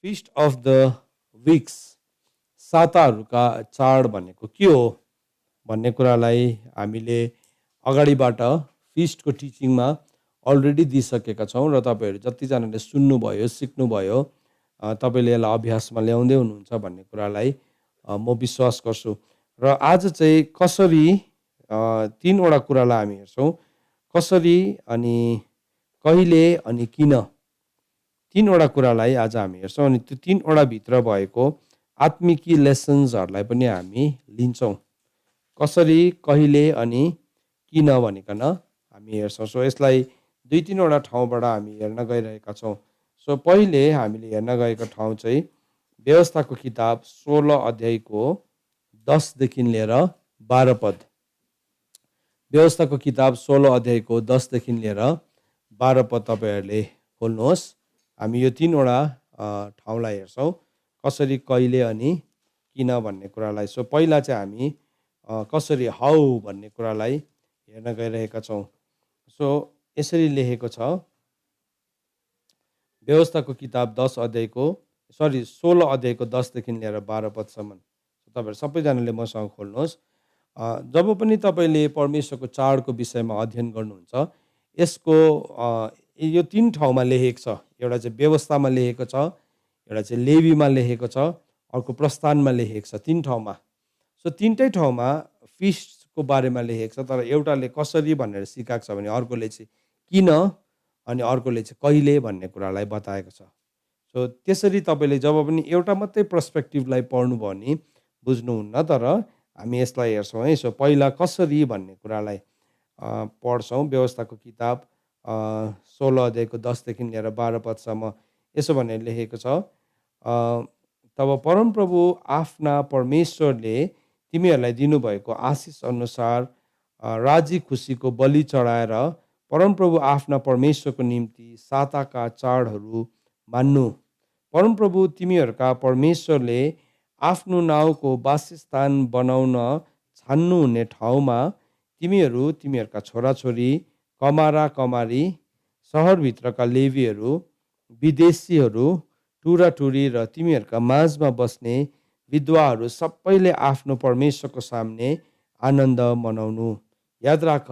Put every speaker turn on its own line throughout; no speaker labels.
Fist of the weeks साताहरूका चाड भनेको के हो भन्ने कुरालाई हामीले अगाडिबाट फिस्टको टिचिङमा अलरेडी दिइसकेका छौँ र तपाईँहरू जतिजनाले सुन्नुभयो सिक्नुभयो तपाईँले यसलाई अभ्यासमा ल्याउँदै हुनुहुन्छ भन्ने कुरालाई म विश्वास गर्छु। र आज चाहिँ कसरी तीनवटा कुरालाई हामी हेर्छौँ, कसरी अनि कहिले अनि किन, तीनवटा कुरालाई आज हामी हेर्छौँ। अनि त्यो तीनवटा भित्र भएको आत्मिकी लेसन्सहरूलाई पनि हामी लिन्छौँ। कसरी, कहिले अनि किन भनिकन हामी हेर्छौँ। सो यसलाई दुई तीनवटा ठाउँबाट हामी हेर्न गइरहेका छौँ। सो पहिले हामीले हेर्न गएको ठाउँ चाहिँ व्यवस्थाको किताब 16 अध्यायको 10 देखि लिएर 12 पद। व्यवस्थाको किताब 16 अध्यायको 10 देखि लिएर 12 पद तपाईँहरूले खोल्नुहोस्। हामी यो तीनवटा ठाउँलाई हेर्छौँ, कसरी, कहिले अनि किन भन्ने कुरालाई। सो पहिला चाहिँ हामी कसरी, हाउ भन्ने कुरालाई हेर्न गइरहेका छौँ। सो यसरी लेखेको छ, व्यवस्थाको किताब 16 अध्यायको 10 देखि लिएर 12 पदसम्म। तपाईँहरू सबैजनाले मसँग खोल्नुहोस्। जब पनि तपाईँले परमेश्वरको चाडको विषयमा अध्ययन गर्नुहुन्छ, यसको यो तीन ठाउँमा लेखेको छ। एउटा चाहिँ व्यवस्थामा लेखेको छ, एउटा चाहिँ लेवीमा लेखेको छ, अर्को प्रस्थानमा लेखेको छ। तीन ठाउँमा। सो तीनटै ठाउँमा फिस्टको बारेमा लेखेको छ, तर एउटाले कसरी भनेर सिकाएको छ भने अर्कोले चाहिँ किन अनि अर्कोले चाहिँ कहिले भन्ने कुरालाई बताएको छ। सो त्यसरी तपाईँले जब पनि एउटा मात्रै पर्सपेक्टिभलाई पढ्नुभयो भने बुझ्नुहुन्न, तर हामी यसलाई हेर्छौँ है। सो पहिला कसरी भन्ने कुरालाई पढ्छौँ। व्यवस्थाको किताब 16 अध्यायको 10 देखि लिएर 12 पदसम्म यसो भनेर लेखेको छ, तब परमप्रभु आफ्ना परमेश्वरले तिमीहरूलाई दिनुभएको आशिष अनुसार राजी खुसीको बलि चढाएर परमप्रभु आफ्ना परमेश्वरको निम्ति साताका चाडहरू मान्नु। परमप्रभु तिमीहरूका परमेश्वरले आफ्नो नाउँको वासस्थान बनाउन छान्नुहुने ठाउँमा तिमीहरू, तिमीहरूका छोराछोरी, कमारा कमारी, सहरभित्रका लेवीहरू, विदेशीहरू, टुराटुरी र तिमीहरूका माझमा बस्ने विधवाहरू सबैले आफ्नो परमेश्वरको सामने आनन्द मनाउनु। याद राख,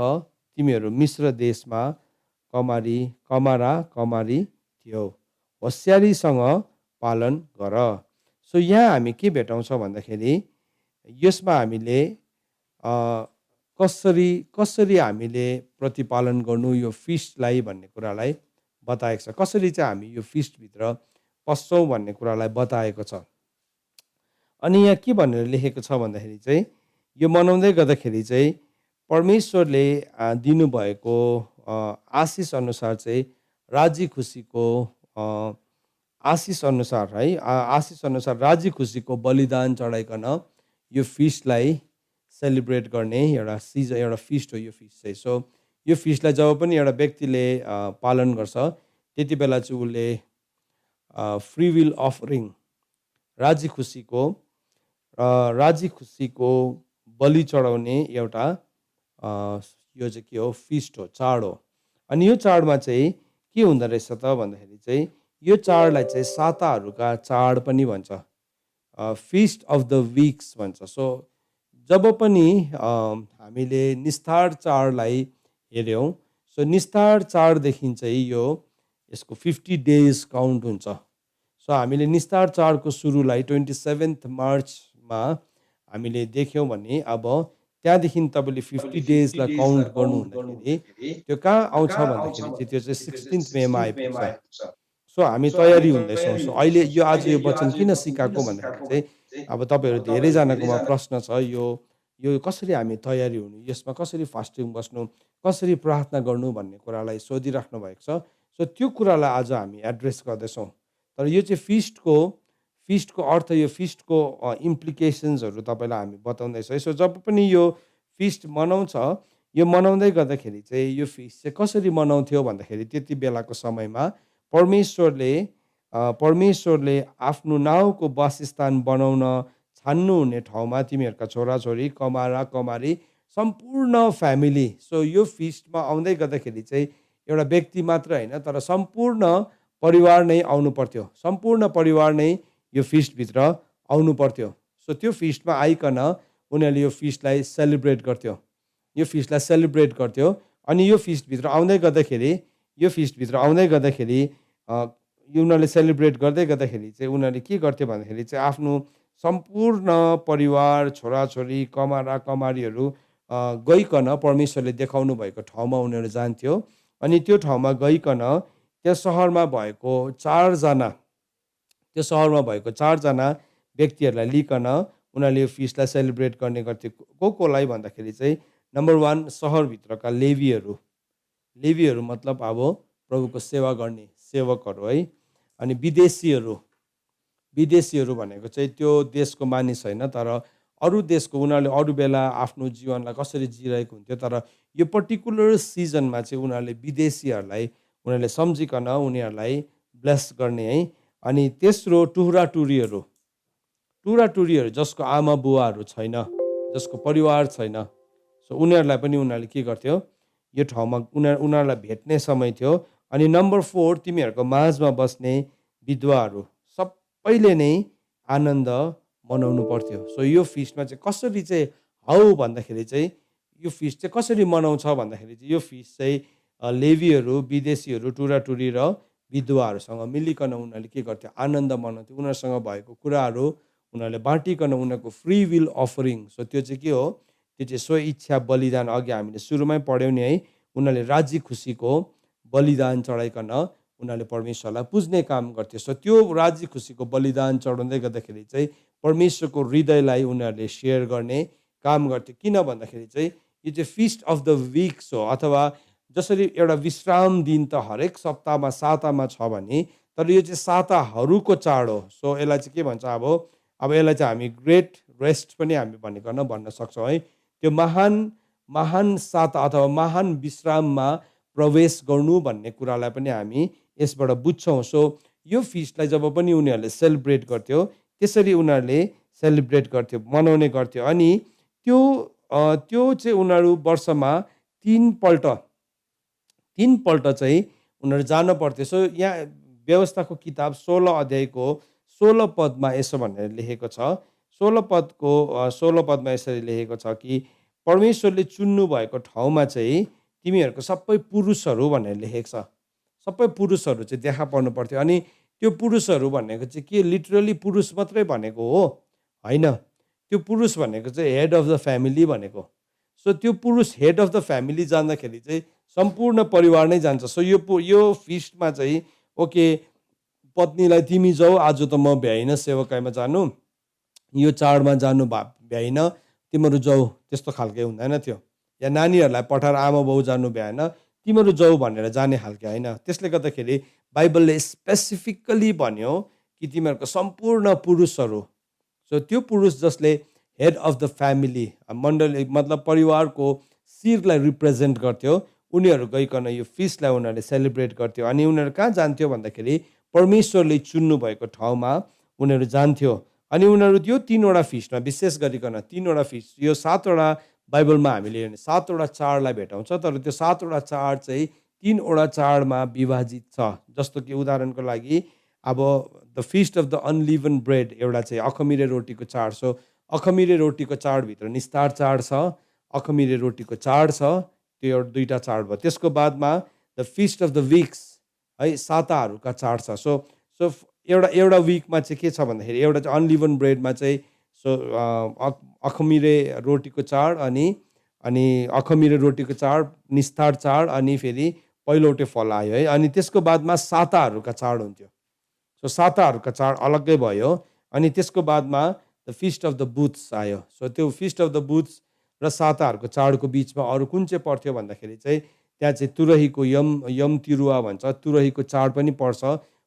तिमीहरू मिश्र देशमा कमारा कमारी थियौ। होसियारीसँग पालन गर। सो यहाँ हामी के भेटाउँछौँ भन्दाखेरि यसमा हामीले कसरी हामीले प्रतिपालन गर्नु यो फिस्टलाई भन्ने कुरालाई बताएको छ। कसरी चाहिँ हामी यो फिस्टभित्र पस्छौँ भन्ने कुरालाई बताएको छ। अनि यहाँ के भनेर लेखेको छ भन्दाखेरि चाहिँ यो मनाउँदै गर्दाखेरि चाहिँ परमेश्वरले दिनुभएको आशिष अनुसार चाहिँ राजी खुसीको आशिष अनुसार है, आशिष अनुसार राजी खुसीको बलिदान चढाइकन यो फिस्टलाई सेलिब्रेट गर्ने एउटा फिस्ट हो यो फिस्ट चाहिँ। सो यो फिस्टलाई जब पनि एउटा व्यक्तिले पालन गर्छ त्यति बेला चाहिँ उसले फ्री विल अफरिङ राजी खुसीको बलि चढाउने एउटा यो चाहिँ के हो, फिस्ट हो, चाड हो। अनि यो चाडमा चाहिँ के हुँदो रहेछ त भन्दाखेरि चाहिँ यो चाडलाई चाहिँ साताहरूका चाड पनि भन्छ, फिस्ट अफ द विक्स भन्छ। सो जब पनि हामीले निस्तार चाडलाई हेऱ्यौँ, सो निस्तार चाडदेखि चाहिँ यो यसको 50 डेज काउन्ट हुन्छ। सो हामीले निस्तार चाडको सुरुलाई 27 मार्चमा हामीले देख्यौँ भने अब त्यहाँदेखि तपाईँले 50 डेजलाई काउन्ट गर्नु हुँदाखेरि त्यो कहाँ आउँछ भन्दाखेरि चाहिँ त्यो चाहिँ 16 मेमा आइपुग्छ। सो हामी तयारी हुँदैछौँ। सो अहिले यो आज यो वचन किन सिकाएको भन्दाखेरि चाहिँ अब तपाईँहरू धेरैजनाकोमा प्रश्न छ, यो कसरी हामी तयारी हुनु, यसमा कसरी फास्टिङ बस्नु, कसरी प्रार्थना गर्नु भन्ने कुरालाई सोधिराख्नु भएको छ। सो त्यो कुरालाई आज हामी एड्रेस गर्दैछौँ। तर यो चाहिँ फिस्टको अर्थ, यो फिस्टको इम्प्लिकेसन्सहरू तपाईँलाई हामी बताउँदैछ। सो जब पनि यो फिस्ट मनाउँछ, यो मनाउँदै गर्दाखेरि चाहिँ यो फिस्ट चाहिँ कसरी मनाउँथ्यो भन्दाखेरि त्यति बेलाको समयमा परमेश्वरले आफ्नो नाउँको वासस्थान बनाउन छान्नुहुने ठाउँमा तिमीहरूका छोराछोरी, कमारा कमारी, सम्पूर्ण फ्यामिली। सो यो फिस्टमा आउँदै गर्दाखेरि चाहिँ एउटा व्यक्ति मात्र होइन, तर सम्पूर्ण परिवार नै आउनु पर्थ्यो, सम्पूर्ण परिवार नै यो फिस्टभित्र आउनु पर्थ्यो। सो त्यो फिस्टमा आइकन उनीहरूले यो फिस्टलाई सेलिब्रेट गर्थ्यो, यो फिस्टलाई सेलिब्रेट गर्थ्यो। अनि यो फिस्टभित्र आउँदै गर्दाखेरि उनीहरूले सेलिब्रेट गर्दै गर्दाखेरि चाहिँ उनीहरूले के गर्थ्यो भन्दाखेरि चाहिँ आफ्नो सम्पूर्ण परिवार, छोराछोरी, कमारा कमारीहरू गइकन परमेश्वरले देखाउनु भएको ठाउँमा उनीहरू जान्थ्यो। अनि त्यो ठाउँमा गइकन त्यो सहरमा भएको चारजना व्यक्तिहरूलाई लिकन उनीहरूले यो फिस्टलाई सेलिब्रेट गर्ने गर्थ्यो। कोलाई भन्दाखेरि चाहिँ नम्बर 1 सहरभित्रका लेवीहरू मतलब अब प्रभुको सेवा गर्ने सेवकहरू है। अनि विदेशीहरू भनेको चाहिँ त्यो देशको मानिस होइन, तर अरू देशको, उनीहरूले अरू बेला आफ्नो जीवनलाई कसरी जिरहेको हुन्थ्यो, तर यो पर्टिकुलर सिजनमा चाहिँ उनीहरूले विदेशीहरूलाई उनीहरूले सम्झिकन उनीहरूलाई ब्लेस गर्ने है। अनि तेस्रो टुराटुरीहरू जसको आमा बुवाहरू छैन, जसको परिवार छैन, सो उनीहरूलाई पनि उनीहरूले के गर्थ्यो, यो ठाउँमा उनीहरूलाई भेट्ने समय थियो। अनि नम्बर 4 तिमीहरूको माझमा बस्ने विधवाहरू सबैले नै आनन्द मनाउनु पर्थ्यो। सो यो फिस्टमा चाहिँ कसरी चाहिँ भन्दाखेरि चाहिँ यो फिस्ट चाहिँ कसरी मनाउँछ भन्दाखेरि चाहिँ यो फिस्ट चाहिँ लेवीहरू, विदेशीहरू, टुराटुरी र विधवाहरूसँग मिलिकन उनीहरूले के गर्थ्यो, आनन्द मनाउँथ्यो। उनीहरूसँग भएको कुराहरू उनीहरूले बाँटिकन उनीहरूको फ्री विल अफरिङ, सो त्यो चाहिँ के हो, त्यो चाहिँ स्व इच्छा बलिदान, अघि हामीले सुरुमै पढ्यौँ नि है, उनीहरूले राजी खुसीको बलिदान चढाइकन उनीहरूले परमेश्वरलाई पुज्ने काम गर्थ्यो। सो त्यो राजी खुसीको बलिदान चढाउँदै गर्दाखेरि चाहिँ परमेश्वरको हृदयलाई उनीहरूले सेयर गर्ने काम गर्थ्यो। किन भन्दाखेरि चाहिँ यो चाहिँ फिस्ट अफ द विक्स हो, अथवा जसरी एउटा विश्राम दिन त हरेक सप्ताहमा सातामा छ भने, तर यो चाहिँ साताहरूको चाड हो। सो यसलाई चाहिँ के भन्छ, अब यसलाई चाहिँ हामी ग्रेट रेस्ट पनि हामी भन्न सक्छौँ है। त्यो महान साता अथवा महान विश्राममा प्रवेश गर्नु भन्ने कुरालाई पनि हामी यसबाट बुझ्छौँ। सो यो फिस्टलाई जब पनि उनीहरूले सेलिब्रेट गर्थ्यो, त्यसरी उनीहरूले सेलिब्रेट गर्थ्यो, मनाउने गर्थ्यो। अनि त्यो चाहिँ उनीहरू वर्षमा तीन पल्ट चाहिँ उनीहरू जान पर्थ्यो। सो यहाँ व्यवस्थाको किताब 16 अध्यायको 16 पदमा यसो भनेर लेखेको छ। 16 पदमा यसरी लेखेको छ कि परमेश्वरले चुन्नु भएको ठाउँमा चाहिँ तिमीहरूको सबै पुरुषहरू भनेर लेखेको छ। सबै पुरुषहरू चाहिँ देखा पर्नु पर्थ्यो। अनि त्यो पुरुषहरू भनेको चाहिँ के लिटरली पुरुष मात्रै भनेको हो होइन, त्यो पुरुष भनेको चाहिँ हेड अफ द फ्यामिली भनेको। सो त्यो पुरुष हेड अफ द फ्यामिली जाँदाखेरि चाहिँ सम्पूर्ण परिवार नै जान्छ। सो यो फिस्टमा चाहिँ ओके, पत्नीलाई तिमी जाऊ, आज त म भ्याइन सेवकाईमा जानु, यो चाडमा जानु भ्याइन, तिमीहरू जाऊ, त्यस्तो खालके हुँदैन थियो। या नानीहरूलाई पठाएर आमा बाउ जानु भ्याएन, तिमीहरू जाऊ भनेर जाने खालके होइन। त्यसले गर्दाखेरि बाइबलले स्पेसिफिकली भन्यो कि तिमीहरूको सम्पूर्ण पुरुषहरू, सो त्यो पुरुष जसले हेड अफ द फ्यामिली, मण्डली मतलब परिवारको शिरलाई रिप्रेजेन्ट गर्थ्यो, उनीहरू गइकन यो फिस्टलाई उनीहरूले सेलिब्रेट गर्थ्यो। अनि उनीहरू कहाँ जान्थ्यो भन्दाखेरि परमेश्वरले चुन्नु भएको ठाउँमा उनीहरू जान्थ्यो। अनि उनीहरू त्यो 3वटा फिस्टमा, विशेष गरिकन 3वटा फिस्ट, यो 7वटा बाइबलमा हामीले 7वटा चाडलाई भेटाउँछ, तर त्यो 7वटा चाड चाहिँ 3वटा चाडमा विभाजित छ। जस्तो कि उदाहरणको लागि अब the feast of the unleavened bread एउटा चाहिँ अखमिरे रोटीको चाड। सो अखमिरे रोटीको चाडभित्र निस्तार चाड छ, अखमिरे रोटीको चाड छ, त्यो एउटा 2टा चाड भयो। त्यसको बादमा the feast of the weeks है, साताहरूका चाड छ। सो एउटा विकमा चाहिँ के छ भन्दाखेरि एउटा चाहिँ अनलिभन ब्रेडमा चाहिँ अखमिरे रोटीको चाड, अनि अखमिरे रोटीको चाड, निस्तार चाड, अनि फेरि पहिलोटे फल आयो है। अनि त्यसको बादमा साताहरूका चाड हुन्थ्यो। सो साताहरूका चाड अलग्गै भयो। अनि त्यसको बादमा the feast of the booths आयो। सो त्यो फिस्ट अफ द बुथ्स र साताहरूको चाडको बिचमा अरू कुन चाहिँ पर्थ्यो भन्दाखेरि चाहिँ त्यहाँ चाहिँ तुरहीको यम तिरुवा भन्छ, तुरहीको चाड पनि पर्छ,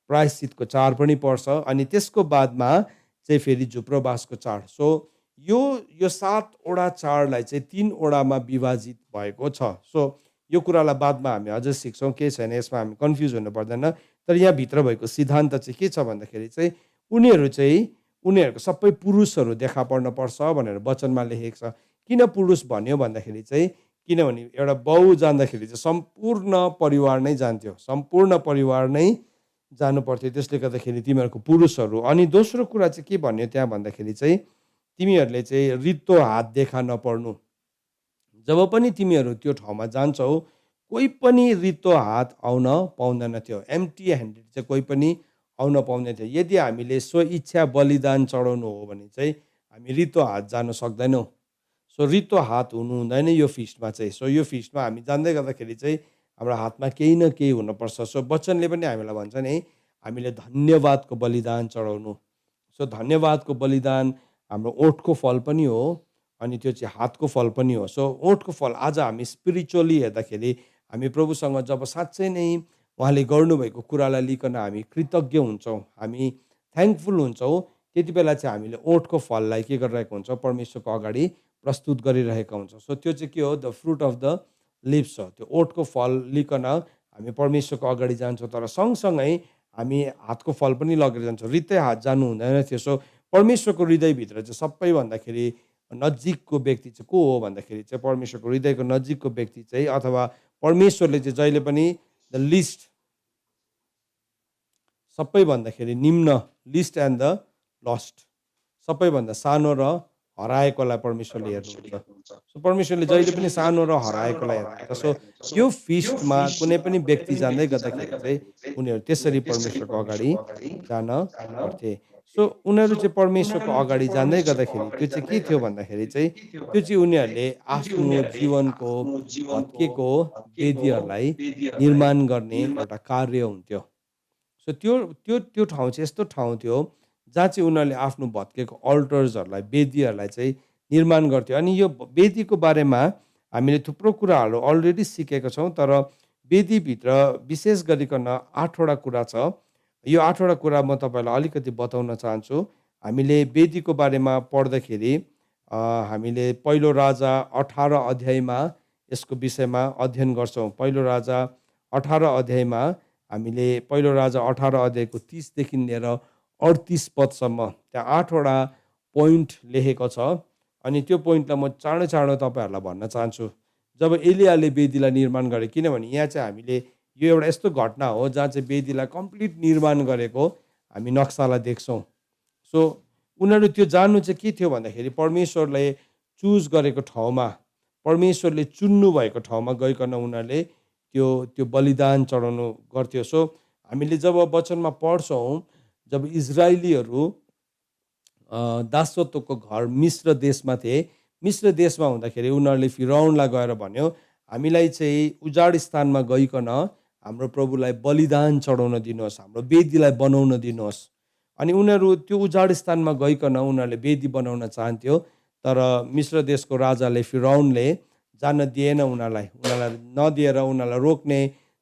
प्रायश्चितको चाड पनि पर्छ। अनि त्यसको बादमा चाहिँ फेरि झुप्रोबासको चाड। सो यो 7वटा चाडलाई चाहिँ 3वटामा विभाजित भएको छ। सो यो कुरालाई बादमा हामी अझै सिक्छौँ, केही छैन, यसमा हामी कन्फ्युज हुनु पर्दैन। तर यहाँ भित्र भएको सिद्धान्त चाहिँ के छ भन्दाखेरि चाहिँ उनीहरूको सबै पुरुषहरू देखा पर्न पर्छ भनेर वचनमा लेखेको छ। किन पुरुष भन्यो भन्दाखेरि चाहिँ किनभने एउटा बाउ जाँदाखेरि चाहिँ सम्पूर्ण परिवार नै जान्थ्यो, सम्पूर्ण परिवार नै जानु पर्थ्यो। त्यसले गर्दाखेरि तिमीहरूको पुरुषहरू। अनि दोस्रो कुरा चाहिँ के भन्यो त्यहाँ भन्दाखेरि चाहिँ तिमीहरूले चाहिँ रित्तो हात देखा नपर्नु। जब पनि तिमीहरू त्यो ठाउँमा जान्छौ कोही पनि रित्तो हात आउन पाउँदैन थियो। एम्टी ह्यान्डेड चाहिँ कोही पनि आउन पाउँदैन थियो। यदि हामीले स्वइच्छा बलिदान चढाउनु हो भने चाहिँ हामी रित्तो हात जान सक्दैनौँ। सो रित्तो हात हुनु हुँदैन यो फिस्टमा चाहिँ। सो यो फिस्टमा हामी जाँदै गर्दाखेरि चाहिँ हाम्रो हातमा केही न केही हुनुपर्छ। सो वचनले पनि हामीलाई भन्छ नि हामीले धन्यवादको बलिदान चढाउनु। सो धन्यवादको बलिदान हाम्रो ओठको फल पनि हो अनि त्यो चाहिँ हातको फल पनि हो। सो ओठको फल आज हामी स्पिरिचुअली हेर्दाखेरि हामी प्रभुसँग जब साँच्चै नै उहाँले गर्नुभएको कुरालाई लिकन हामी कृतज्ञ हुन्छौँ, हामी थ्याङ्कफुल हुन्छौँ, त्यति बेला चाहिँ हामीले ओठको फललाई के गरिरहेको हुन्छौँ परमेश्वरको अगाडि प्रस्तुत गरिरहेका हुन्छौँ। सो त्यो चाहिँ के हो the fruit of the lips हो। त्यो ओठको फल लिकन हामी परमेश्वरको अगाडि जान्छौँ। तर सँगसँगै हामी हातको फल पनि लगेर जान्छौँ। रित्तै हात जानु हुँदैन थियो। सो परमेश्वरको हृदयभित्र चाहिँ सबैभन्दाखेरि नजिकको व्यक्ति चाहिँ को हो भन्दाखेरि चाहिँ परमेश्वरको हृदयको नजिकको व्यक्ति चाहिँ अथवा परमेश्वरले चाहिँ जहिले पनि द लिस्ट सबैभन्दाखेरि निम्न लिस्ट एन्ड द लस्ट सबैभन्दा सानो र हराएकोलाई परमेश्वरले हेर्नुहुन्छ। सो परमेश्वरले जहिले पनि सानो र हराएकोलाई हेर्नुहुन्छ। सो यो फिस्टमा कुनै पनि व्यक्ति जाँदै गर्दाखेरि चाहिँ उनीहरू त्यसरी परमेश्वरको अगाडि जान पर्थे। सो उनीहरू चाहिँ परमेश्वरको अगाडि जाँदै गर्दाखेरि त्यो चाहिँ के थियो भन्दाखेरि चाहिँ त्यो चाहिँ उनीहरूले आफ्नो जीवनको भत्केको वेदीहरूलाई निर्माण गर्ने एउटा कार्य हुन्थ्यो। सो त्यो त्यो त्यो ठाउँ चाहिँ यस्तो ठाउँ थियो जहाँ चाहिँ उनीहरूले आफ्नो भत्केको अल्टर्सहरूलाई वेदीहरूलाई चाहिँ निर्माण गर्थ्यो। अनि यो वेदीको बारेमा हामीले थुप्रो कुराहरू अलरेडी सिकेका छौँ। तर वेदीभित्र विशेष गरिकन 8वटा कुरा छ। यो 8वटा कुरा म तपाईँलाई अलिकति बताउन चाहन्छु। हामीले वेदीको बारेमा पढ्दाखेरि हामीले पहिलो राजा 18 अध्यायमा यसको विषयमा अध्ययन गर्छौँ। पहिलो राजा 18 अध्यायमा हामीले पहिलो राजा 18 अध्यायको 30 देखि लिएर 38 पदसम्म त्यहाँ 8वटा पोइन्ट लेखेको छ। अनि त्यो पोइन्टलाई म चाँडो चाँडो तपाईँहरूलाई भन्न चाहन्छु। जब एलियाले वेदीलाई निर्माण गरे, किनभने यहाँ चाहिँ हामीले यो एउटा यस्तो घटना हो जहाँ चाहिँ वेदीलाई कम्प्लिट निर्माण गरेको हामी नक्सालाई देख्छौँ। सो उनीहरू त्यो जान्नु चाहिँ के थियो भन्दाखेरि परमेश्वरले चुज गरेको ठाउँमा, परमेश्वरले चुन्नु भएको ठाउँमा गइकन उनीहरूले त्यो बलिदान चढाउनु गर्थ्यो। सो हामीले जब वचनमा पढ्छौँ जब इजरायलीहरू दासत्वको घर मिश्र देशमा थिए, मिश्र देशमा हुँदाखेरि उनीहरूले फिरौनलाई गएर भन्यो हामीलाई चाहिँ उजाड स्थानमा गइकन हाम्रो प्रभुलाई बलिदान चढाउन दिनुहोस्, हाम्रो वेदीलाई बनाउन दिनुहोस्। अनि उनीहरू त्यो उजाड स्थानमा गइकन उनीहरूले वेदी बनाउन चाहन्थ्यो। तर मिश्र देशको राजाले फिरौनले जान दिएन उनीहरूलाई नदिएर उनीहरूलाई रोक्ने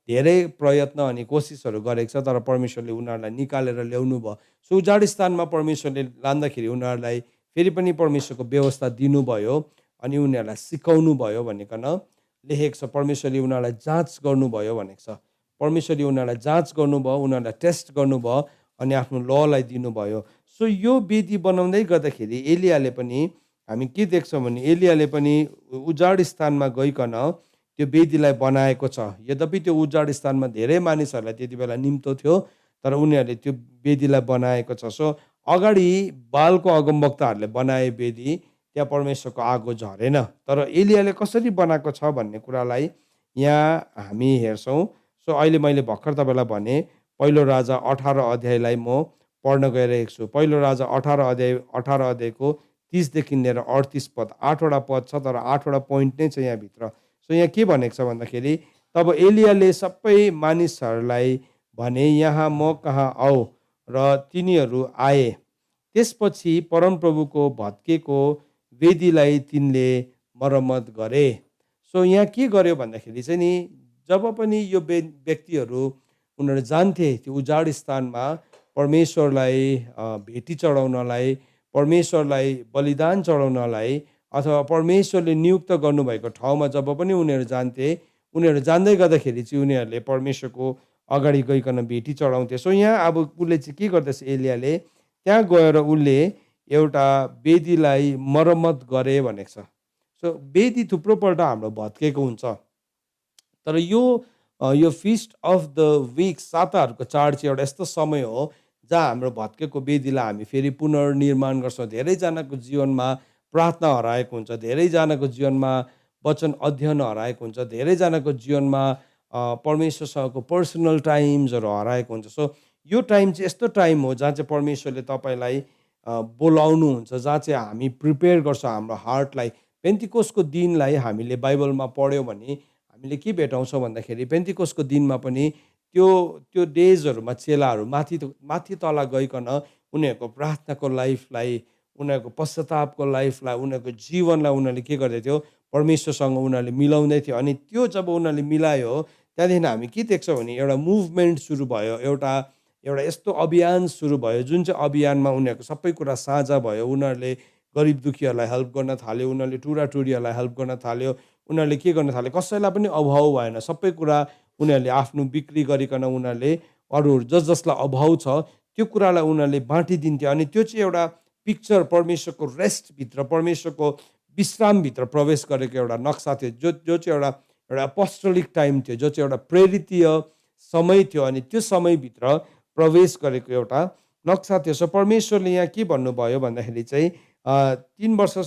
धेरै प्रयत्न अनि कोसिसहरू गरेको छ। तर परमेश्वरले उनीहरूलाई निकालेर ल्याउनु भयो। सो उजाड स्थानमा परमेश्वरले लाँदाखेरि उनीहरूलाई फेरि पनि परमेश्वरको व्यवस्था दिनुभयो अनि उनीहरूलाई सिकाउनु भयो भनिकन लेखेको छ। परमेश्वरले उनीहरूलाई जाँच गर्नुभयो भनेको छ। परमेश्वरले उनीहरूलाई जाँच गर्नुभयो, उनीहरूलाई टेस्ट गर्नुभयो अनि आफ्नो ललाई दिनुभयो। सो यो वेदी बनाउँदै गर्दाखेरि एलियाले पनि हामी के देख्छौँ भने एलियाले पनि उजाड स्थानमा गइकन त्यो वेदीलाई बनाएको छ। यद्यपि त्यो उजाड स्थानमा धेरै मानिसहरूलाई त्यति बेला निम्तो थियो तर उनीहरूले त्यो वेदीलाई बनाएको छ। सो अगाडि बालको अगमवक्ताहरूले बनाए वेदी, त्यहाँ परमेश्वरको आगो झरेन। तर एलियाले कसरी बनाएको छ भन्ने कुरालाई यहाँ हामी हेर्छौँ। सो अहिले मैले भर्खर तपाईँलाई भने पहिलो राजा 18 अध्यायलाई म पढ्न गइरहेको छु। पहिलो राजा 18 अध्यायको 30 देखि लिएर 38 पद, 8वटा पद छ तर 8वटा पोइन्ट नै छ यहाँभित्र। सो यहाँ के भनेको छ भन्दाखेरि तब एलियाले सबै मानिसहरूलाई भने यहाँ म कहाँ आऊ र तिनीहरू आए। त्यसपछि परमप्रभुको भत्केको वेदीलाई तिनले मर्मत गरे। सो यहाँ के गर्यो भन्दाखेरि चाहिँ नि जब पनि यो व्यक्तिहरू उनीहरू जान्थे त्यो उजाड स्थानमा परमेश्वरलाई भेटी चढाउनलाई, परमेश्वरलाई बलिदान चढाउनलाई अथवा परमेश्वरले नियुक्त गर्नुभएको ठाउँमा जब पनि उनीहरू जान्थे, उनीहरू जान्दै गर्दाखेरि चाहिँ उनीहरूले परमेश्वरको अगाडि गइकन भेटी चढाउँथे। सो यहाँ अब उसले चाहिँ के गर्दैछ एलियाले त्यहाँ गएर उसले एउटा वेदीलाई मर्मत गरे भनेको छ। सो वेदी थुप्रोपल्ट हाम्रो भत्केको हुन्छ तर यो यो फिस्ट अफ द विक, साताहरूको चाड चाहिँ एउटा यस्तो समय हो जहाँ हाम्रो भत्केको वेदीलाई हामी फेरि पुनर्निर्माण गर्छौँ। धेरैजनाको जीवनमा प्रार्थना हराएको हुन्छ, धेरैजनाको जीवनमा वचन अध्ययन हराएको हुन्छ, धेरैजनाको जीवनमा परमेश्वरसँगको पर्सनल टाइम्सहरू हराएको हुन्छ। सो यो टाइम चाहिँ यस्तो टाइम हो जहाँ चाहिँ परमेश्वरले तपाईँलाई बोलाउनुहुन्छ, जहाँ चाहिँ हामी प्रिपेयर गर्छौँ हाम्रो हार्टलाई। पेन्टिकोसको दिनलाई हामीले बाइबलमा पढ्यौँ भने हामीले के भेटाउँछौँ भन्दाखेरि पेन्टिकोसको दिनमा पनि त्यो त्यो डेजहरूमा चेलाहरू माथि तल गइकन उनीहरूको प्रार्थनाको लाइफलाई, उनीहरूको पश्चातापको लाइफलाई, उनीहरूको जीवनलाई उनीहरूले के गर्दै थियो, परमेश्वरसँग उनीहरूले मिलाउँदै थियो। अनि त्यो जब उनीहरूले मिलायो त्यहाँदेखि हामी के देख्छौँ भने एउटा मुभमेन्ट सुरु भयो, एउटा एउटा यस्तो अभियान सुरु भयो जुन चाहिँ अभियानमा उनीहरूको सबै कुरा साझा भयो। उनीहरूले गरिब दुखीहरूलाई हेल्प गर्न थाल्यो, उनीहरूले टुराटुरीहरूलाई हेल्प गर्न थाल्यो, उनीहरूले के गर्न थाल्यो, कसैलाई पनि अभाव भएन। सबै कुरा उनीहरूले आफ्नो बिक्री गरिकन उनीहरूले अरूहरू जसलाई अभाव छ त्यो कुरालाई उनीहरूले बाँटिदिन्थ्यो। अनि त्यो चाहिँ एउटा पिक्चर परमेश्वरको रेस्टभित्र, परमेश्वरको विश्रामभित्र प्रवेश गरेको एउटा नक्सा थियो, जो चाहिँ एउटा एउटा अपोस्टोलिक टाइम थियो, जो चाहिँ एउटा प्रेरितीय समय थियो। अनि त्यो समयभित्र प्रवेश गरेको एउटा नक्सा थियो। सो परमेश्वरले यहाँ के भन्नुभयो भन्दाखेरि चाहिँ 3 वर्ष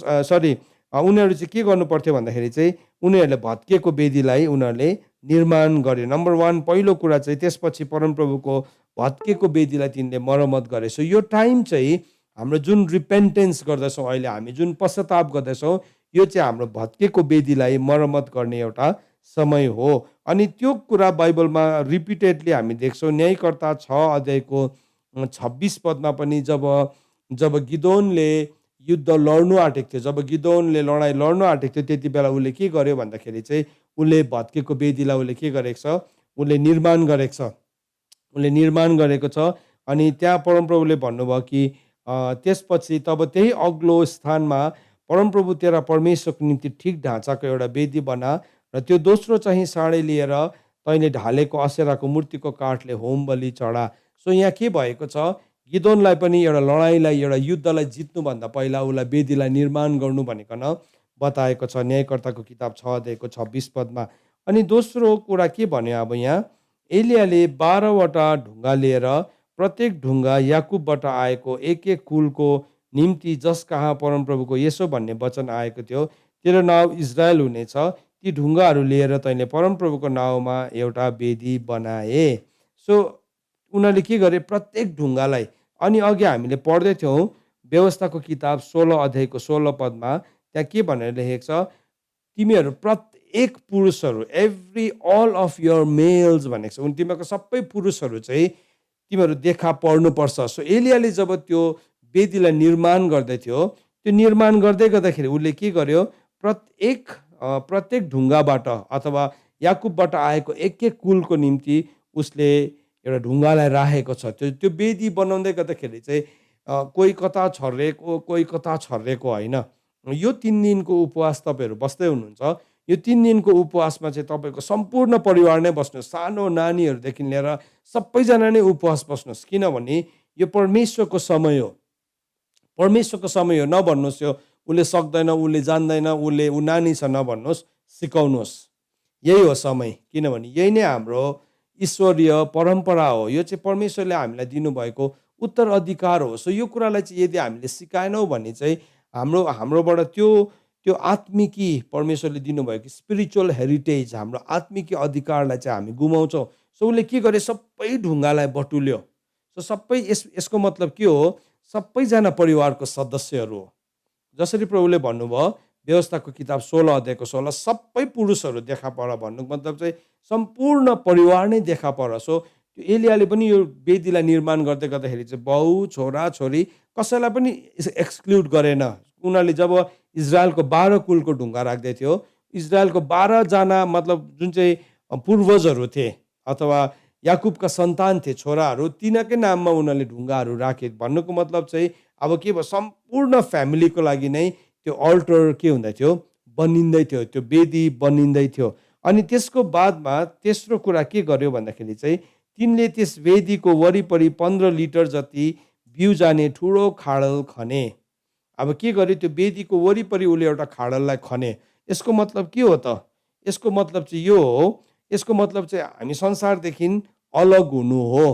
उनीहरू चाहिँ के गर्नु पर्थ्यो भन्दाखेरि चाहिँ उनीहरूले भत्किएको वेदीलाई उनीहरूले निर्माण गरे। नम्बर 1 पहिलो कुरा चाहिँ, त्यसपछि परमप्रभुको भत्किएको वेदीलाई तिनले मर्मत गरे। सो यो टाइम चाहिँ हाम्रो जुन रिपेन्टेन्स गर्दछौँ, अहिले हामी जुन पश्चाताप गर्दछौँ, यो चाहिँ हाम्रो भत्किएको वेदीलाई मर्मत गर्ने एउटा समय हो। अनि त्यो कुरा बाइबलमा रिपिटेडली हामी देख्छौँ। न्यायकर्ता 6 अध्यायको 26 पदमा पनि जब गिदोनले युद्ध लड्नु आँटेको थियो, जब गिदोनले लडाइँ लड्नु आँटेको थियो, त्यति बेला उसले के गर्यो भन्दाखेरि चाहिँ उसले भत्केको वेदीलाई उसले के गरेको छ, उसले निर्माण गरेको छ, उसले निर्माण गरेको छ। अनि त्यहाँ परमप्रभुले भन्नुभयो कि त्यसपछि तब त्यही अग्लो स्थानमा परमप्रभु तेरा परमेश्वरको निम्ति ठिक ढाँचाको एउटा वेदी बना, र त्यो दोस्रो चाहिँ साँडे लिएर तैँले ढालेको असेराको मूर्तिको काठले होम बलि चढा। सो यहाँ के भएको छ, गिदोनलाई पनि एउटा लडाइँलाई, एउटा युद्धलाई जित्नुभन्दा पहिला उसलाई वेदीलाई निर्माण गर्नु भनिकन बताएको छ न्यायकर्ताको किताब 6 अध्यायको 26 पदमा। अनि दोस्रो कुरा के भन्यो, अब यहाँ एलियाले 12वटा ढुङ्गा लिएर प्रत्येक ढुङ्गा याकुबबाट आएको एक एक कुलको निम्ति, जस कहाँ परमप्रभुको यसो भन्ने वचन आएको थियो, तेरो नाउँ इजरायल हुनेछ, ती ढुङ्गाहरू लिएर तैँले परमप्रभुको नाउँमा एउटा वेदी बनाए। सो उनीहरूले के गरे, प्रत्येक ढुङ्गालाई। अनि अघि हामीले पढ्दै थियौँ व्यवस्थाको किताब 16 अध्यायको 16 पदमा, त्यहाँ के भनेर लेखेको छ, तिमीहरू प्रत्येक पुरुषहरू, अल अफ योर मेल्स भनेको छ, तिमीहरूको सबै पुरुषहरू चाहिँ तिमीहरू देखा पर्नुपर्छ। सो एलियाले जब त्यो वेदीलाई निर्माण गर्दै थियो, त्यो निर्माण गर्दै गर्दाखेरि उसले के गर्यो, प्रत्येक ढुङ्गाबाट अथवा याकुबबाट आएको एक एक कुलको निम्ति उसले एउटा ढुङ्गालाई राखेको छ। त्यो वेदी बनाउँदै गर्दाखेरि चाहिँ कोही कता छर्रेको, कोही कता छर्रेको होइन। यो 3 दिनको उपवास तपाईँहरू बस्दै हुनुहुन्छ, यो 3 दिनको उपवासमा चाहिँ तपाईँको सम्पूर्ण परिवार नै बस्नुहोस्, सानो नानीहरूदेखि लिएर सबैजना नै उपवास बस्नुहोस्। किनभने यो परमेश्वरको समय हो, परमेश्वरको समय हो। नभन्नुहोस् यो उसले सक्दैन, उसले जान्दैन, ऊ नानी छ, नभन्नुहोस्, सिकाउनुहोस्। यही हो समय, किनभने यही नै हाम्रो ईश्वरीय परम्परा हो। यो चाहिँ परमेश्वरले हामीलाई दिनुभएको उत्तराधिकार हो। सो यो कुरालाई चाहिँ यदि हामीले सिकाएनौँ भने चाहिँ हाम्रोबाट त्यो आत्मिकी परमेश्वरले दिनुभएको स्पिरिचुअल हेरिटेज, हाम्रो आत्मिकी अधिकारलाई चाहिँ हामी गुमाउँछौँ। सो उसले के गर्यो, सबै ढुङ्गालाई बटुल्यो। सो सबै यसको मतलब के हो, सबैजना परिवारको सदस्यहरू हो। जसरी प्रभुले भन्नुभयो व्यवस्थाको किताब 16 अध्यायको 16, सबै पुरुषहरू देखा पर भन्नुको मतलब चाहिँ सम्पूर्ण परिवार नै देखा पर। सो त्यो एलियाले पनि यो वेदीलाई निर्माण गर्दै गर्दाखेरि चाहिँ बाउ, छोरा, छोरी कसैलाई पनि एक्सक्लुड गरेन। उनीहरूले जब इजरायलको 12 कुलको ढुङ्गा राख्दै थियो, इजरायलको 12 जना मतलब जुन चाहिँ पूर्वजहरू थिए अथवा याकुबका सन्तान थिए, छोराहरू, तिनीहरूकै नाममा उनीहरूले ढुङ्गाहरू राखे। भन्नुको मतलब चाहिँ अब के भयो, सम्पूर्ण फ्यामिलीको लागि नै त्यो अल्टर के हुँदै थियो, बनिँदै थियो, त्यो वेदी बनिँदै थियो। अनि त्यसको बादमा तेस्रो कुरा के गर्यो भन्दाखेरि चाहिँ तिनले त्यस वेदीको वरिपरि 15 लिटर जति बिउ जाने ठुलो खाडल खने। अब के गर्यो, त्यो वेदीको वरिपरि उसले एउटा खाडललाई खने। यसको मतलब के हो त, यसको मतलब चाहिँ यो हो, यसको मतलब चाहिँ हामी संसारदेखि अलग हुनु हो,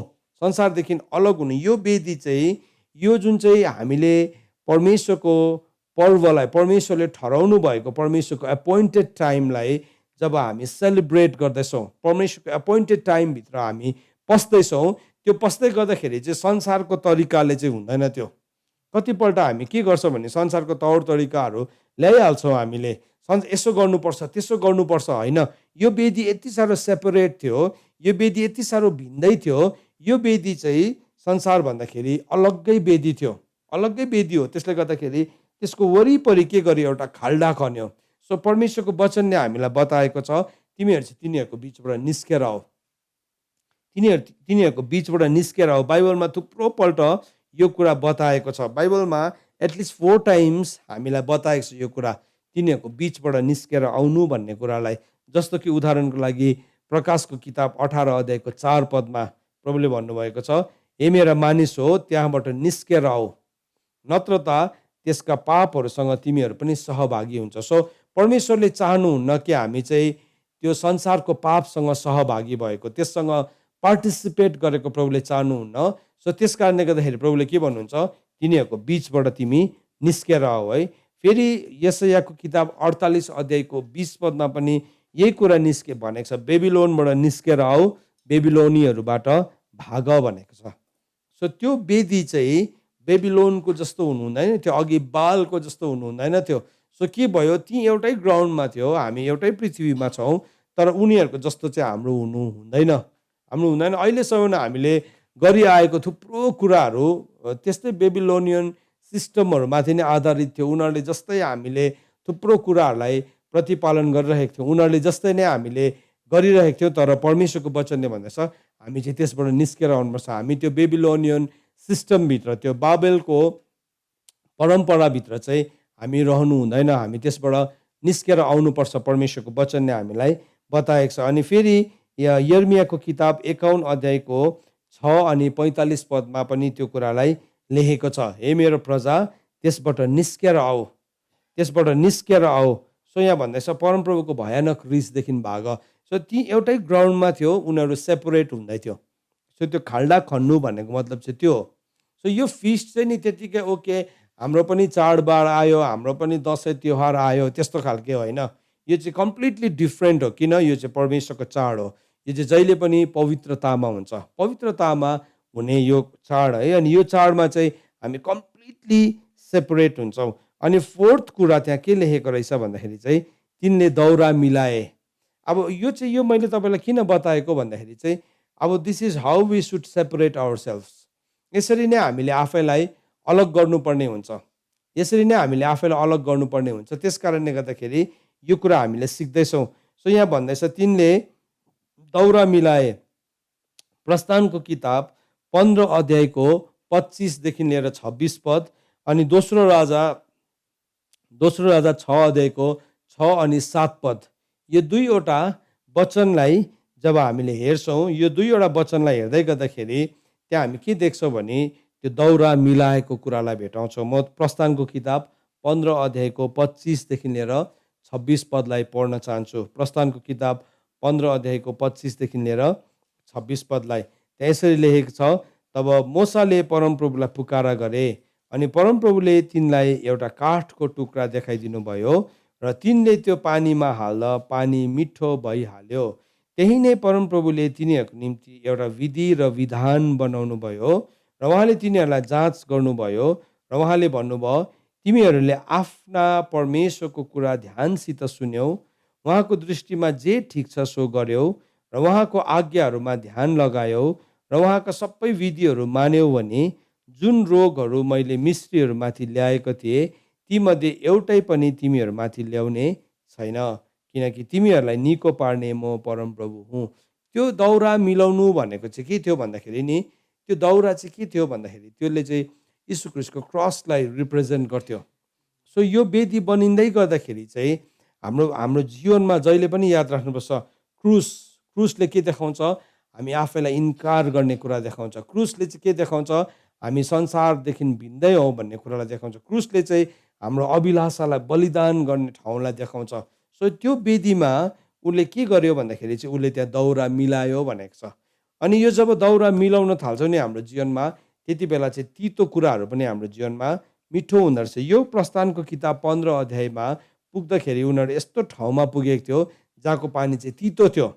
संसारदेखि अलग हुनु। यो वेदी चाहिँ, यो जुन चाहिँ हामीले परमेश्वरको पर्वलाई, परमेश्वरले ठहराउनु भएको परमेश्वरको एपोइन्टेड टाइमलाई जब हामी सेलिब्रेट गर्दैछौँ, परमेश्वरको एपोइन्टेड टाइमभित्र हामी पस्दैछौँ, त्यो पस्दै गर्दाखेरि चाहिँ संसारको तरिकाले चाहिँ हुँदैन। त्यो कतिपल्ट हामी के गर्छौँ भने संसारको तौर तरिकाहरू ल्याइहाल्छौँ हामीले, यसो गर्नुपर्छ त्यसो गर्नुपर्छ। होइन, यो वेदी यति साह्रो सेपरेट थियो, यो वेदी यति साह्रो भिन्दै थियो। यो वेदी चाहिँ संसार भन्दाखेरि अलग्गै वेदी थियो, अलग्गै वेदी हो। त्यसले गर्दाखेरि त्यसको वरिपरि के गर्यो, एउटा खाल्डा खन्यो। सो परमेश्वरको वचनले हामीलाई बताएको छ, तिमीहरू चाहिँ तिनीहरूको बिचबाट निस्केर आऊ, तिनीहरूको बिचबाट निस्केर आऊ। बाइबलमा थुप्रो पल्ट यो कुरा बताएको छ, बाइबलमा एटलिस्ट 4 टाइम्स हामीलाई बताएको छ यो कुरा, तिनीहरूको बिचबाट निस्केर आउनु भन्ने कुरालाई। जस्तो कि उदाहरणको लागि प्रकाशको किताब 18 अध्यायको 4 पदमा प्रभुले भन्नुभएको छ, हे मेरा मानिस हो, त्यहाँबाट निस्केर आऊ, नत्र त त्यसका पापहरूसँग तिमीहरू पनि सहभागी हुन्छ। सो परमेश्वरले चाहनुहुन्न कि हामी चाहिँ त्यो संसारको पापसँग सहभागी भएको, त्यससँग पार्टिसिपेट गरेको प्रभुले चाहनुहुन्न। सो त्यस कारणले गर्दाखेरि प्रभुले के भन्नुहुन्छ, तिनीहरूको बिचबाट तिमी निस्केर आऊ है। फेरि यशायाको किताब 48 अध्यायको 20 पदमा पनि यही कुरा भनेको छ, बेबिलोनबाट निस्केर आऊ, बेबिलोनीहरूबाट भाग भनेको छ। सो त्यो वेदी चाहिँ बेबिलोनको जस्तो हुनु हुँदैन थियो, अघि बालको जस्तो हुनु हुँदैन थियो। सो के भयो, ती एउटै ग्राउन्डमा थियो, हामी एउटै पृथ्वीमा छौँ, तर उनीहरूको जस्तो चाहिँ हाम्रो हुनु हुँदैन, हाम्रो हुँदैन। अहिलेसम्म हामीले गरिआएको थुप्रो कुराहरू त्यस्तै बेबिलोनियन सिस्टमहरूमाथि नै आधारित थियो। उनीहरूले जस्तै हामीले थुप्रो कुराहरूलाई प्रतिपालन गरिरहेको थियौँ, उनीहरूले जस्तै नै हामीले गरिरहेको थियौँ। तर परमेश्वरको वचनले भन्दैछ हामी चाहिँ त्यसबाट निस्केर आउनुपर्छ। हामी त्यो बेबिलोनियन सिस्टमभित्र, त्यो बाबेलको परम्पराभित्र चाहिँ हामी रहनु हुँदैन, हामी त्यसबाट निस्केर आउनुपर्छ, परमेश्वरको वचनले हामीलाई बताएको छ। अनि फेरि यर्मियाको किताब 51 अध्यायको 6 अनि 45 पदमा पनि त्यो कुरालाई लेखेको छ, हे मेरो प्रजा त्यसबाट निस्केर आऊ, त्यसबाट निस्केर आऊ। सो यहाँ भन्दैछ परमप्रभुको भयानक रिसदेखि भाग। सो ती एउटै ग्राउन्डमा थियो, उनीहरू सेपरेट हुँदै थियो। सो त्यो खाल्डा खन्नु भनेको मतलब चाहिँ त्यो हो। सो यो फिस्ट चाहिँ नि त्यतिकै ओके, हाम्रो पनि चाडबाड आयो, हाम्रो पनि दसैँ तिहार आयो, त्यस्तो खालके होइन। यो चाहिँ कम्प्लिटली डिफ्रेन्ट हो। किन? यो चाहिँ परमेश्वरको चाड हो। यो चाहिँ जहिले पनि पवित्रतामा हुन्छ, पवित्रतामा हुने यो चाड है। अनि यो चाडमा चाहिँ हामी कम्प्लिटली सेपरेट हुन्छौँ। अनि फोर्थ कुरा त्यहाँ के लेखेको रहेछ भन्दाखेरि चाहिँ तिनले दौरा मिलाए। अब यो चाहिँ यो मैले तपाईँलाई किन बताएको भन्दाखेरि चाहिँ अब this is how we should separate ourselves. यसरी नै हामीले आफैलाई अलग गर्नुपर्ने हुन्छ, यसरी नै हामीले आफैलाई अलग गर्नुपर्ने हुन्छ। त्यस कारणले गर्दाखेरि यो कुरा हामीले सिक्दैछौँ। सो यहाँ भन्दैछ तिनले दौरा मिलाए। प्रस्थानको किताब 15 अध्यायको 25 लिएर 26 पद अनि दोस्रो राजा 6 अध्यायको 6 अनि 7 पद, यो दुईवटा वचनलाई जब हामीले हेर्छौँ, यो दुईवटा वचनलाई हेर्दै गर्दाखेरि त्यहाँ हामी के देख्छौँ भने त्यो दौरा मिलाएको कुरालाई भेटाउँछौँ। म प्रस्थानको किताब 15 अध्यायको 25 लिएर 26 पदलाई पढ्न चाहन्छु। प्रस्थानको किताब 15 अध्यायको 25 लिएर 26 पदलाई त्यहाँ यसरी लेखेको छ, तब मोसाले परमप्रभुलाई पुकारा गरे अनि परमप्रभुले तिनलाई एउटा काठको टुक्रा देखाइदिनु भयो र तिनले त्यो पानीमा हाल्दा पानी मिठो भइहाल्यो। त्यही नै परमप्रभुले तिनीहरूको निम्ति एउटा विधि र विधान बनाउनु भयो र उहाँले तिनीहरूलाई जाँच गर्नुभयो र उहाँले भन्नुभयो तिमीहरूले आफ्ना परमेश्वरको कुरा ध्यानसित सुन्यौ, उहाँको दृष्टिमा जे ठिक छ सो गर्यौ र उहाँको आज्ञाहरूमा ध्यान लगायौ र उहाँका सबै विधिहरू मान्यौ भने जुन रोगहरू मैले मिस्रीहरूमाथि ल्याएको थिएँ तीमध्ये एउटै पनि तिमीहरूमाथि ल्याउने छैन, किनकि तिमीहरूलाई निको पार्ने म परमप्रभु हुँ। त्यो दौरा मिलाउनु भनेको चाहिँ के थियो भन्दाखेरि नि, त्यो दौरा चाहिँ के थियो भन्दाखेरि त्यसले चाहिँ यीशु ख्रीष्टको क्रसलाई रिप्रेजेन्ट गर्थ्यो। सो यो वेदी बनिँदै गर्दाखेरि चाहिँ हाम्रो जीवनमा जहिले पनि याद राख्नुपर्छ, क्रुसले के देखाउँछ, हामी आफैलाई इन्कार गर्ने कुरा देखाउँछ। क्रुसले चाहिँ के देखाउँछ, हामी संसारदेखि भिन्दै हौँ भन्ने कुरालाई देखाउँछ। क्रुसले चाहिँ हाम्रो अभिलाषालाई बलिदान गर्ने ठाउँलाई देखाउँछ। सो त्यो वेदीमा उसले के गर्यो भन्दाखेरि चाहिँ उसले त्यहाँ दाउरा मिलायो भनेको छ। अनि यो जब दाउरा मिलाउन थाल्छौँ नि हाम्रो जीवनमा, त्यति बेला चाहिँ तितो कुराहरू पनि हाम्रो जीवनमा मिठो हुँदो रहेछ। यो प्रस्थानको किताब 15 अध्यायमा पुग्दाखेरि उनीहरू यस्तो ठाउँमा पुगेको थियो जहाँको पानी चाहिँ तितो थियो।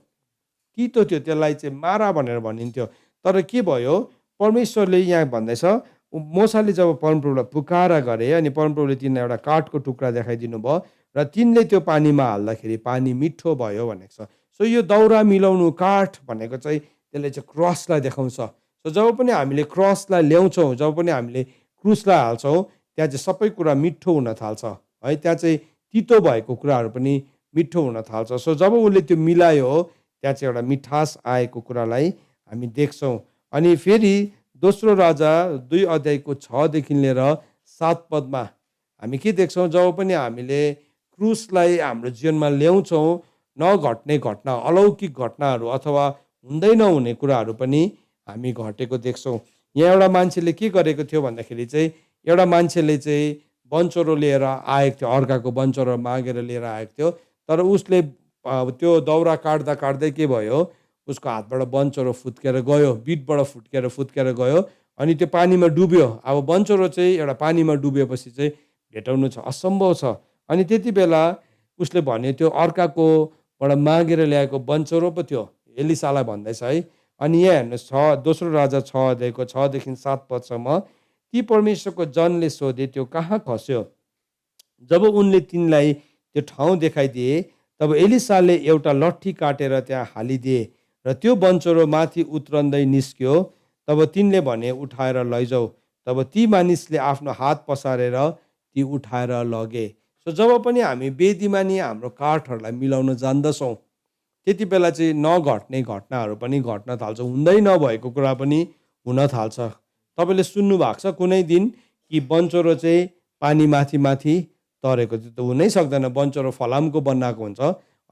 त्यसलाई चाहिँ मारा भनेर भनिन्थ्यो। तर के भयो, परमेश्वरले यहाँ भन्दैछ, मोसाले जब परमप्रभुलाई पुकारा गरे अनि परमप्रभुले तिनलाई एउटा काठको टुक्रा देखाइदिनु भयो र तिनले त्यो पानीमा हाल्दाखेरि पानी मिठो भयो भनेको छ। सो यो दाउरा मिलाउनु काठ भनेको चाहिँ त्यसले चाहिँ क्रसलाई देखाउँछ। सो जब पनि हामीले क्रसलाई ल्याउँछौँ, जब पनि हामीले क्रुसलाई हाल्छौँ, त्यहाँ चाहिँ सबै कुरा मिठो हुन थाल्छ है। त्यहाँ चाहिँ तितो भएको कुराहरू पनि मिठो हुन थाल्छ। सो जब उसले त्यो मिलायो, त्यहाँ चाहिँ एउटा मिठास आएको कुरालाई हामी देख्छौँ। अनि फेरि दोस्रो राजा 2 अध्यायको 6 देखि लिएर 7 पदमा हामी के देख्छौँ, जब पनि हामीले क्रुसलाई हाम्रो जीवनमा ल्याउँछौँ, नघट्ने घटना, अलौकिक घटनाहरू अथवा हुँदै नहुने कुराहरू पनि हामी घटेको देख्छौँ। यहाँ एउटा मान्छेले के गरेको थियो भन्दाखेरि चाहिँ, एउटा मान्छेले चाहिँ बन्चरो लिएर आएको थियो, अर्काको बन्चरो मागेर लिएर आएको थियो। तर उसले त्यो दाउरा काट्दा काट्दै के भयो, उसको हातबाट बन्चरो फुत्केर गयो, बिटबाट फुत्केर गयो अनि त्यो पानीमा डुब्यो। अब बन्चरो चाहिँ एउटा पानीमा डुबेपछि चाहिँ भेटाउनु छ असम्भव छ। अनि त्यति बेला उसले भन्यो, त्यो अर्काकोबाट मागेर ल्याएको बन्चरो पो थियो, एलिसालाई भन्दैछ है। अनि यहाँ हेर्नुहोस्, दोस्रो राजा 6 अध्यायको 6 देखि 7 पदसम्म, ती परमेश्वरको जनले सोधे, त्यो कहाँ खस्यो? जब उनले तिनलाई त्यो ठाउँ देखाइदिए, तब एलिसाले एउटा लट्ठी काटेर त्यहाँ हालिदिए र त्यो बन्चरो माथि उत्रँदै निस्क्यो। तब तिनले भने, उठाएर लैजाऊ। तब ती मानिसले आफ्नो हात पसारेर ती उठाएर लगे। सो जब पनि हामी वेदीमा नि हाम्रो काठहरूलाई मिलाउन जान्दछौँ, त्यति बेला चाहिँ नघट्ने घटनाहरू पनि घट्न थाल्छ, हुँदै नभएको कुरा पनि हुन थाल्छ। तपाईँले सुन्नु भएको छ कुनै दिन कि बन्चरो चाहिँ पानी माथि तरेको? त्यो त हुनै सक्दैन। बन्चरो फलामको बनाएको हुन्छ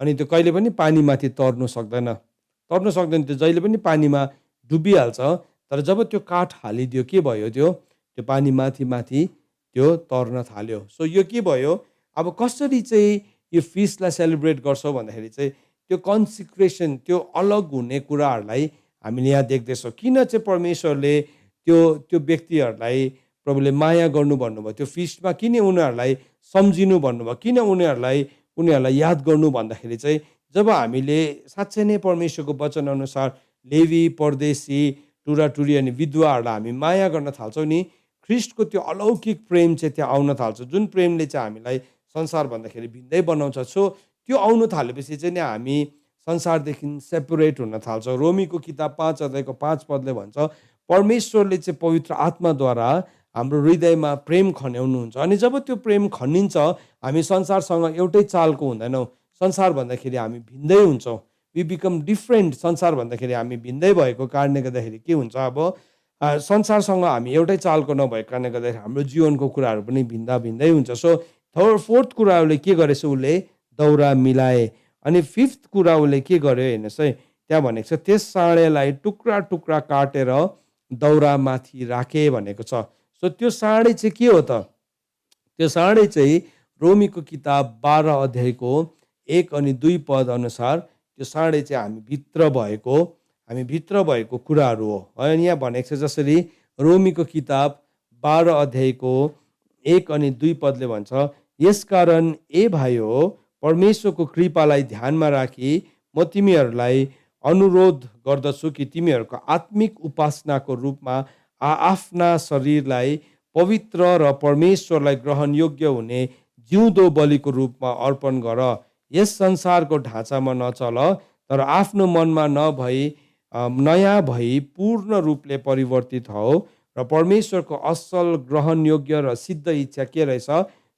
अनि त्यो कहिले पनि पानी माथि तर्नु सक्दैन। त्यो जहिले पनि पानीमा डुबिहाल्छ। तर जब त्यो काठ हालिदियो, के भयो, त्यो पानी माथि त्यो तर्न थाल्यो। सो यो के भयो, अब कसरी चाहिँ यो फिस्टलाई सेलिब्रेट गर्छौँ भन्दाखेरि चाहिँ त्यो कन्सिक्रेसन, त्यो अलग हुने कुराहरूलाई हामीले यहाँ देख्दैछौँ। किन चाहिँ परमेश्वरले त्यो व्यक्तिहरूलाई प्रभुले माया गर्नु भन्नुभयो, त्यो फिस्टमा किन उनीहरूलाई सम्झिनु भन्नुभयो, किन उनीहरूलाई याद गर्नु भन्दाखेरि चाहिँ, जब हामीले साँच्चै नै परमेश्वरको वचन अनुसार लेवी, परदेशी, टुराटुरी अनि विधवाहरूलाई हामी माया गर्न थाल्छौँ नि, ख्रिस्टको त्यो अलौकिक प्रेम चाहिँ त्यहाँ आउन थाल्छ, जुन प्रेमले चाहिँ हामीलाई संसार भन्दाखेरि भिन्दै बनाउँछ। सो त्यो आउनु थालेपछि चाहिँ नि हामी संसारदेखि सेपरेट हुन थाल्छौँ। रोमीको किताब 5 अध्यायको 5 पदले भन्छ, परमेश्वरले चाहिँ पवित्र आत्माद्वारा हाम्रो हृदयमा प्रेम खन्याउनुहुन्छ। अनि जब त्यो प्रेम खनिन्छ, हामी संसारसँग एउटै चालको हुँदैनौँ। संसार भन्दाखेरि हामी भिन्दै हुन्छौँ, वी बिकम डिफ्रेन्ट। संसार भन्दाखेरि हामी भिन्दै भएको कारणले गर्दाखेरि के हुन्छ, अब संसारसँग हामी एउटै चालको नभएको कारणले गर्दाखेरि हाम्रो जीवनको कुराहरू पनि भिन्दै हुन्छ। सो फोर्थ कुरा उसले के गरेछ, उसले दाउरा मिलाए। अनि फिफ्थ कुरा उसले के गर्यो हेर्नुहोस् है, त्यहाँ भनेको छ, त्यस साँडेलाई टुक्रा टुक्रा काटेर दाउरामाथि राखे भनेको छ। सो त्यो साँडे चाहिँ के हो त? त्यो साँडे चाहिँ रोमीको किताब 12 अध्यायको 1 अनि 2 पद अनुसार त्यो साँडे चाहिँ हामी भित्र भएको कुराहरू हो। अनि यहाँ भनेको छ जसरी रोमीको किताब 12 अध्यायको 1 अनि 2 पदले भन्छ, यसकारण ए भाइयो, परमेश्वरको कृपालाई ध्यानमा राखी म तिमीहरूलाई अनुरोध गर्दछु कि तिमीहरूको आत्मिक उपासनाको रूपमा आफ्ना शरीरलाई पवित्र र परमेश्वरलाई ग्रहण योग्य हुने जिउँदो बलिको रूपमा अर्पण गर। यस संसारको ढाँचामा नचल, तर आफ्नो मनमा नयाँ भई पूर्ण रूपले परिवर्तित हो र परमेश्वरको असल, ग्रहण योग्य र सिद्ध इच्छा के रहेछ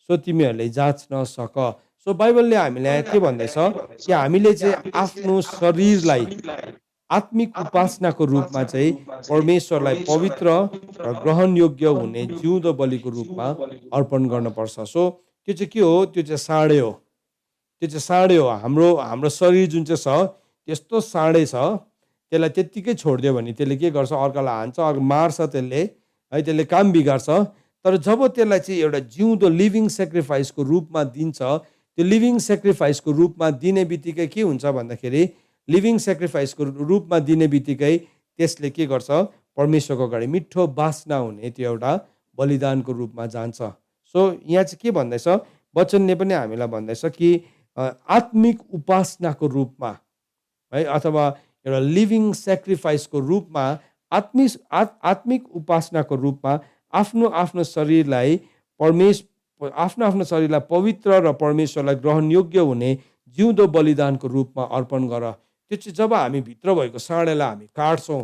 सो तिमीहरूले जाँच्न सक। सो बाइबलले हामीलाई के भन्दैछ कि हामीले चाहिँ आफ्नो शरीरलाई आत्मिक उपासनाको रूपमा चाहिँ परमेश्वरलाई पवित्र र ग्रहण योग्य हुने जिउँदो बलिको रूपमा अर्पण गर्नुपर्छ। सो त्यो चाहिँ के हो? त्यो चाहिँ साँडे हो। हाम्रो शरीर जुन चाहिँ छ, त्यस्तो साँडे छ, त्यसलाई त्यत्तिकै छोडिदियो भने त्यसले के गर्छ, अर्कालाई हान्छ, मार्छ, त्यसले काम बिगार्छ। तर जब त्यसलाई चाहिँ एउटा जिउँदो लिभिङ सेक्रिफाइसको रूपमा दिन्छ, त्यो लिभिङ सेक्रिफाइसको रूपमा दिने बित्तिकै के हुन्छ भन्दाखेरि लिभिङ सेक्रिफाइसको रूपमा दिने बित्तिकै त्यसले के गर्छ परमेश्वरको अगाडि मिठो बासना हुने त्यो एउटा बलिदानको रूपमा जान्छ। सो यहाँ चाहिँ के भन्दैछ वचनले पनि हामीलाई भन्दैछ कि आत्मिक उपासनाको रूपमा है अथवा एउटा लिभिङ सेक्रिफाइसको रूपमा आत्मिक उपासनाको रूपमा आफ्नो आफ्नो शरीरलाई पवित्र र परमेश्वरलाई ग्रहणयोग्य हुने जिउँदो बलिदानको रूपमा अर्पण गर। त्यो चाहिँ जब हामी भित्र भएको साँडेलाई हामी काट्छौँ,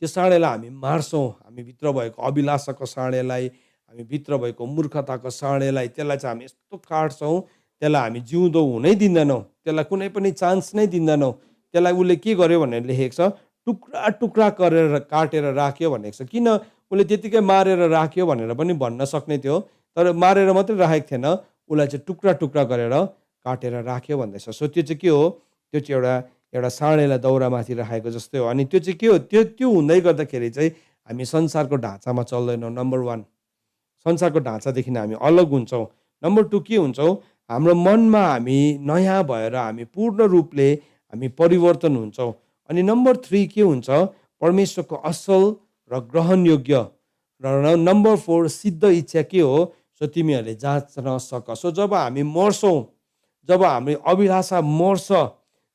त्यो साँडेलाई हामी मार्छौँ, हामी भित्र भएको अभिलाषाको साँडेलाई, हामी भित्र भएको मूर्खताको साँडेलाई, त्यसलाई चाहिँ हामी यस्तो काट्छौँ, त्यसलाई हामी जिउँदो हुनै दिँदैनौँ, त्यसलाई कुनै पनि चान्स नै दिँदैनौँ। त्यसलाई उसले के गर्यो भनेर लेखेको छ, टुक्रा टुक्रा गरेर काटेर राख्यो भनेको छ। किन उसले त्यतिकै मारेर राख्यो भनेर पनि भन्न सक्ने थियो, तर मारेर मात्रै राखेको थिएन, उसलाई चाहिँ टुक्रा टुक्रा गरेर काटेर राख्यो भन्दैछ। सो त्यो चाहिँ के हो, त्यो चाहिँ एउटा साँडेलाई दाउरामाथि राखेको जस्तै हो। अनि त्यो चाहिँ के हो, त्यो हुँदै गर्दाखेरि चाहिँ हामी संसारको ढाँचामा चल्दैनौँ। नम्बर 1 संसारको ढाँचादेखि हामी अलग हुन्छौँ। नम्बर 2 के हुन्छौँ, हाम्रो मनमा हामी नयाँ भएर हामी पूर्ण रूपले हामी परिवर्तन हुन्छौँ। अनि नम्बर 3 के हुन्छ, परमेश्वरको असल र ग्रहणयोग्य र नम्बर 4 सिद्ध इच्छा के हो, सो तिमीहरूले जाँच्न सक। सो जब हामी मर्छौँ, जब हाम्रो अभिलाषा मर्छ,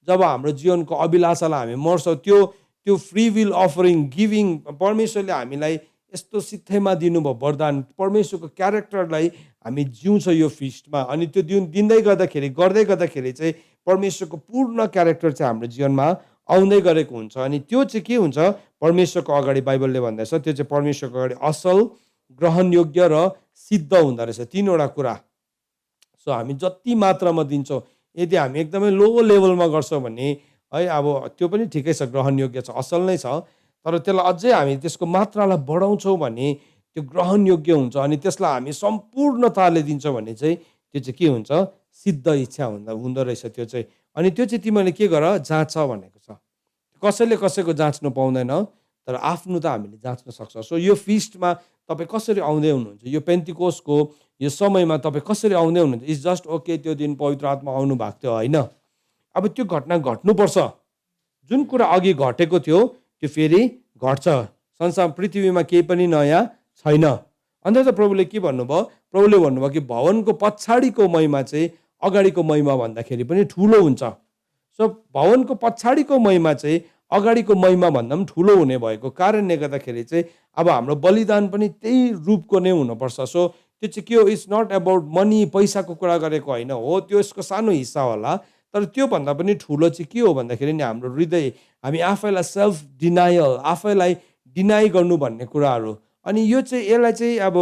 जब हाम्रो जीवनको अभिलाषालाई हामी मर्छौँ, त्यो फ्री विल अफरिङ गिभिङ परमेश्वरले हामीलाई यस्तो सित्थैमा दिनुभयो वरदान, परमेश्वरको क्यारेक्टरलाई हामी जिउँछ यो फिस्टमा। अनि त्यो दिँदै गर्दै गर्दाखेरि चाहिँ परमेश्वरको पूर्ण क्यारेक्टर चाहिँ हाम्रो जीवनमा आउँदै गरेको हुन्छ। अनि त्यो चाहिँ के हुन्छ, परमेश्वरको अगाडि बाइबलले भन्दैछ त्यो चाहिँ परमेश्वरको अगाडि असल, ग्रहणयोग्य र सिद्ध हुँदो रहेछ, 3वटा कुरा। सो हामी जति मात्रामा दिन्छौँ, यदि हामी एकदमै लो लेभलमा गर्छौँ भने है अब त्यो पनि ठिकै छ, ग्रहणयोग्य छ, असल नै छ, तर त्यसलाई अझै हामी त्यसको मात्रालाई बढाउँछौँ भने त्यो ग्रहणयोग्य हुन्छ। अनि त्यसलाई हामी सम्पूर्णताले दिन्छौँ भने चाहिँ त्यो चाहिँ के हुन्छ, सिद्ध इच्छा हुँदो रहेछ त्यो चाहिँ। अनि त्यो चाहिँ तिमीले के गर, जाँच भनेको छ। कसैले कसैको जाँच्नु पाउँदैन, तर आफ्नो त हामीले जाँच्न सक्छ। सो यो फिस्टमा तपाईँ कसरी आउँदै हुनुहुन्छ, यो पेन्टिकोस्टको यो समयमा तपाईँ कसरी आउँदै हुनुहुन्छ, इट्स जस्ट ओके त्यो दिन पवित्र आत्मा आउनु भएको थियो, होइन। अब त्यो घटना घट्नुपर्छ, जुन कुरा अघि घटेको थियो त्यो फेरि घट्छ। संसार पृथ्वीमा केही पनि नयाँ छैन। अन्त त प्रभुले के भन्नुभयो, प्रभुले भन्नुभयो कि भवनको पछाडिको महिमा चाहिँ अगाडिको महिमा भन्दाखेरि पनि ठुलो हुन्छ। सो भवनको पछाडिको महिमा चाहिँ अगाडिको महिमा भन्दा पनि ठुलो हुने भएको कारणले गर्दाखेरि चाहिँ अब हाम्रो बलिदान पनि त्यही रूपको नै हुनुपर्छ। सो त्यो चाहिँ के हो, इट्स नट अबाउट मनी, पैसाको कुरा गरेको होइन हो, त्यो यसको सानो हिस्सा होला, तर त्योभन्दा पनि ठुलो चाहिँ के हो भन्दाखेरि नि हाम्रो हृदय, हामी आफैलाई सेल्फ डिनायल, आफैलाई डिनाइ गर्नु भन्ने कुराहरू। अनि यो चाहिँ यसलाई चाहिँ अब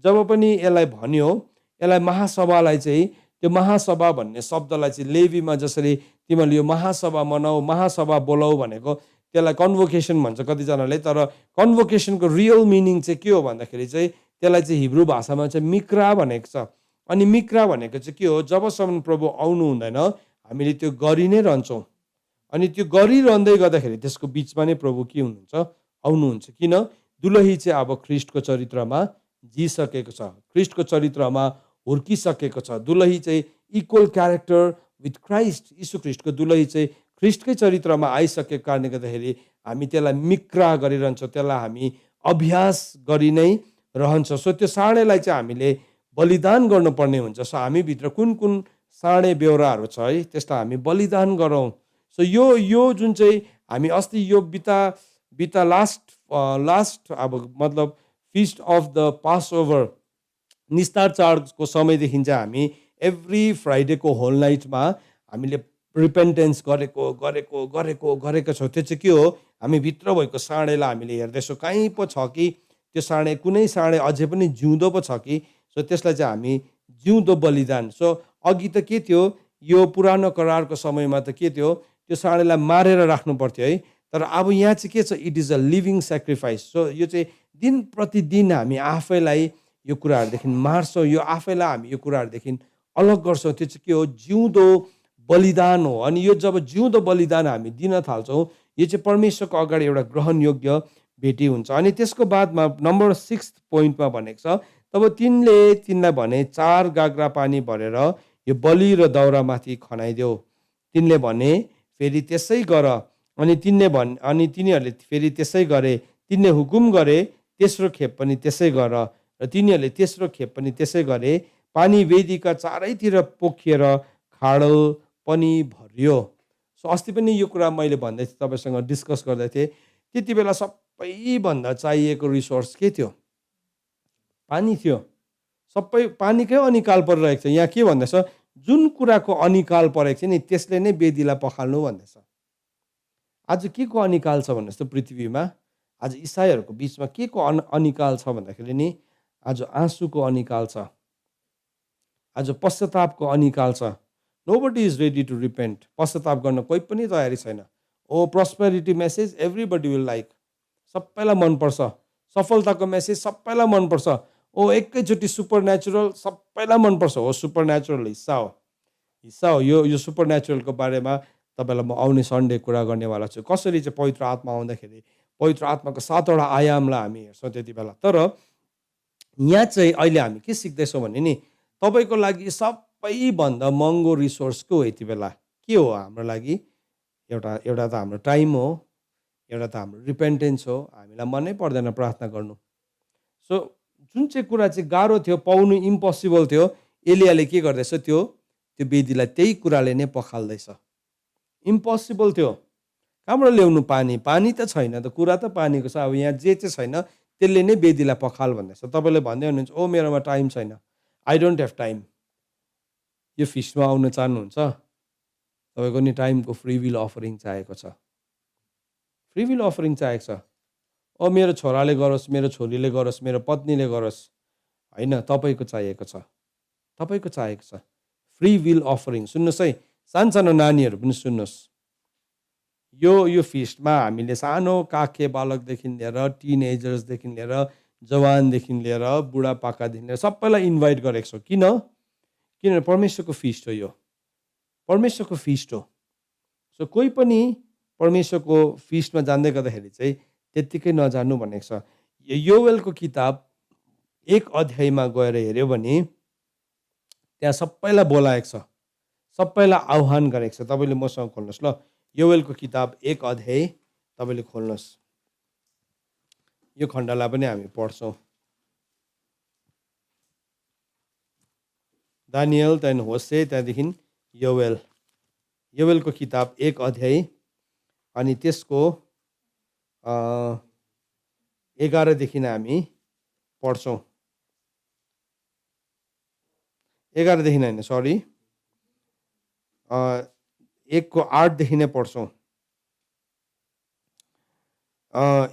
जब पनि यसलाई भन्यो, यसलाई महासभालाई चाहिँ त्यो महासभा भन्ने शब्दलाई चाहिँ लेवीमा जसरी तिमीहरूले यो महासभा मनाऊ, महासभा बोलाऊ भनेको त्यसलाई कन्भोकेसन भन्छ कतिजनाले, तर कन्भोकेसनको रियल मिनिङ चाहिँ के हो भन्दाखेरि चाहिँ त्यसलाई चाहिँ हिब्रू भाषामा चाहिँ मिक्रा भनेको छ। अनि मिक्रा भनेको चाहिँ के हो, जबसम्म प्रभु आउनु हुँदैन हामीले त्यो गरि नै रहन्छौँ। अनि त्यो गरिरहँदै गर्दाखेरि त्यसको बिचमा नै प्रभु के हुनुहुन्छ, आउनुहुन्छ। किन, दुलही चाहिँ अब ख्रिस्टको चरित्रमा जिसकेको छ, ख्रिस्टको चरित्रमा हुर्किसकेको छ। दुलही चाहिँ इक्वल क्यारेक्टर विथ क्राइस्ट, यीशु ख्रिस्टको दुलही चाहिँ ख्रिस्टकै चरित्रमा आइसकेको कारणले गर्दाखेरि हामी त्यसलाई मिक्रा गरिरहन्छौँ, त्यसलाई हामी अभ्यास गरि नै रहन्छ। सो त्यो साँडेलाई चाहिँ हामीले बलिदान गर्नुपर्ने हुन्छ। सो हामीभित्र कुन कुन साँडे बेहोराहरू छ है, त्यसलाई हामी बलिदान गरौँ। सो यो जुन चाहिँ हामी अस्ति यो बिता लास्ट अब मतलब feast of the Passover निस्तार चाडको समयदेखि चाहिँ हामी एभ्री फ्राइडेको होल नाइटमा हामीले रिपेन्टेन्स गरेको छौँ। त्यो चाहिँ के हो, हामी भित्र भएको साँडेलाई हामीले हेर्दैछौँ, कहीँ पो छ कि त्यो साँडे, कुनै साँडे अझै पनि जिउँदो पो छ कि। सो त्यसलाई चाहिँ हामी जिउँदो बलिदान। सो अघि त के थियो, यो पुरानो करारको समयमा त के थियो, त्यो साँडेलाई मारेर राख्नु पर्थ्यो है, तर अब यहाँ चाहिँ के छ, it is a living sacrifice. So यो चाहिँ दिन प्रतिदिन हामी आफैलाई यो कुराहरूदेखि मार्छौँ, यो आफैलाई हामी यो कुराहरूदेखि अलग गर्छौँ। त्यो चाहिँ के हो, जिउँदो बलिदान हो। अनि यो जब जिउँदो बलिदान हामी दिन थाल्छौँ, यो चाहिँ परमेश्वरको अगाडि एउटा ग्रहणयोग्य भेटी हुन्छ। अनि त्यसको बादमा नम्बर 6 पोइन्टमा भनेको छ, तब तिनले तिनलाई भने 4 गाग्रा पानी भरेर यो बलि र दाउरामाथि खनाइदेऊ। तिनले भने, फेरि त्यसै गर। अनि तिनीहरूले फेरि त्यसै गरे। तिनले हुकुम गरे, तेस्रो खेप पनि त्यसै गर। र तिनीहरूले तेस्रो खेप पनि त्यसै गरे। पानी वेदीका चारैतिर पोखिएर खाडल पनि भरियो। सो अस्ति पनि यो कुरा मैले भन्दै थिएँ, तपाईँसँग डिस्कस गर्दै थिएँ। त्यति बेला सबैभन्दा चाहिएको रिसोर्स के थियो? पानी थियो। सबै पानीकै अनिकाल परिरहेको छ। यहाँ के भन्दैछ? जुन कुराको अनिकाल परेको छ नि त्यसले नै वेदीलाई पखाल्नु भन्दैछ। आज के को अनिकाल छ भन्नुहोस् त पृथ्वीमा? आज इसाईहरूको बिचमा के को अनिकाल छ भन्दाखेरि नि आज आँसुको अनिकाल छ, आज पश्चातापको अनिकाल छ। Nobody is ready to repent. पश्चाताप गर्न कोही पनि तयारी छैन। Oh prosperity message everybody will like, सबैलाई मनपर्छ। सफलताको मेसेज सबैलाई मनपर्छ। ओ एकैचोटि सुपर नेचुरल सबैलाई मनपर्छ। हो, सुपर नेचुरल हिस्सा हो। यो सुपर नेचुरलको बारेमा तपाईँलाई म आउने सन्डे कुरा गर्नेवाला छु। कसरी चाहिँ पवित्र आत्मा आउँदाखेरि पवित्र आत्माको 7वटा आयामलाई हामी हेर्छौँ त्यति बेला। तर यहाँ चाहिँ अहिले हामी के सिक्दैछौँ भने नि तपाईँको लागि सबैभन्दा महँगो रिसोर्स के हो यति बेला? के हो हाम्रो लागि? एउटा त हाम्रो टाइम हो, एउटा त हाम्रो रिपेन्टेन्स हो। हामीलाई मनै पर्दैन प्रार्थना गर्नु। सो जुन चाहिँ कुरा चाहिँ गाह्रो थियो, पाउनु इम्पोसिबल थियो, एलियाले के गर्दैछ? त्यो वेदीलाई त्यही कुराले नै पखाल्दैछ। इम्पोसिबल थियो। कहाँबाट ल्याउनु पानी? पानी त छैन त, कुरा त पानीको छ। अब यहाँ जे चाहिँ छैन त्यसले नै वेदीलाई पखाल भन्दैछ। तपाईँले भन्दै हुनुहुन्छ, ओ मेरोमा टाइम छैन, आई डोन्ट हेभ टाइम। यो फिस्टमा आउन चाहनुहुन्छ? तपाईँको नि टाइमको फ्री विल अफरिङ चाहिएको छ। फ्री विल अफरिङ चाहिएको छ। ओ मेरो छोराले गरोस्, मेरो छोरीले गरोस्, मेरो पत्नीले गरोस्, होइन, तपाईँको चाहिएको छ। तपाईँको चाहिएको छ फ्री विल अफरिङ। सुन्नुहोस् है, सानसानो नानीहरू पनि सुन्नुहोस्। यो फिस्टमा हामीले सानो काखे बालकदेखि लिएर टिनेजर्सदेखि लिएर जवानदेखि लिएर बुढापाकादेखि लिएर सबैलाई इन्भाइट गरेको छौँ। किनभने परमेश्वरको फिस्ट हो, यो परमेश्वरको फिस्ट हो। सो कोही पनि परमेश्वरको फिस्टमा जाँदै गर्दाखेरि चाहिँ त्यत्तिकै नजानु भनेको छ। योवेलको किताब 1 अध्यायमा गएर हेऱ्यो भने त्यहाँ सबैलाई बोलाएको छ, सबैलाई आह्वान गरेको छ। तपाईँले मसँग खोल्नुहोस् ल, योवेलको किताब 1 अध्याय तपाईँले खोल्नुहोस्। यो खण्डलाई पनि हामी पढ्छौँ। दानियल, त्यहाँदेखि होसे, त्यहाँदेखि योवेलको किताब 1 अध्याय अनि त्यसको 11देखि हामी पढ्छौँ। 11देखि होइन, सरी, 1को 8देखि नै पढ्छौँ।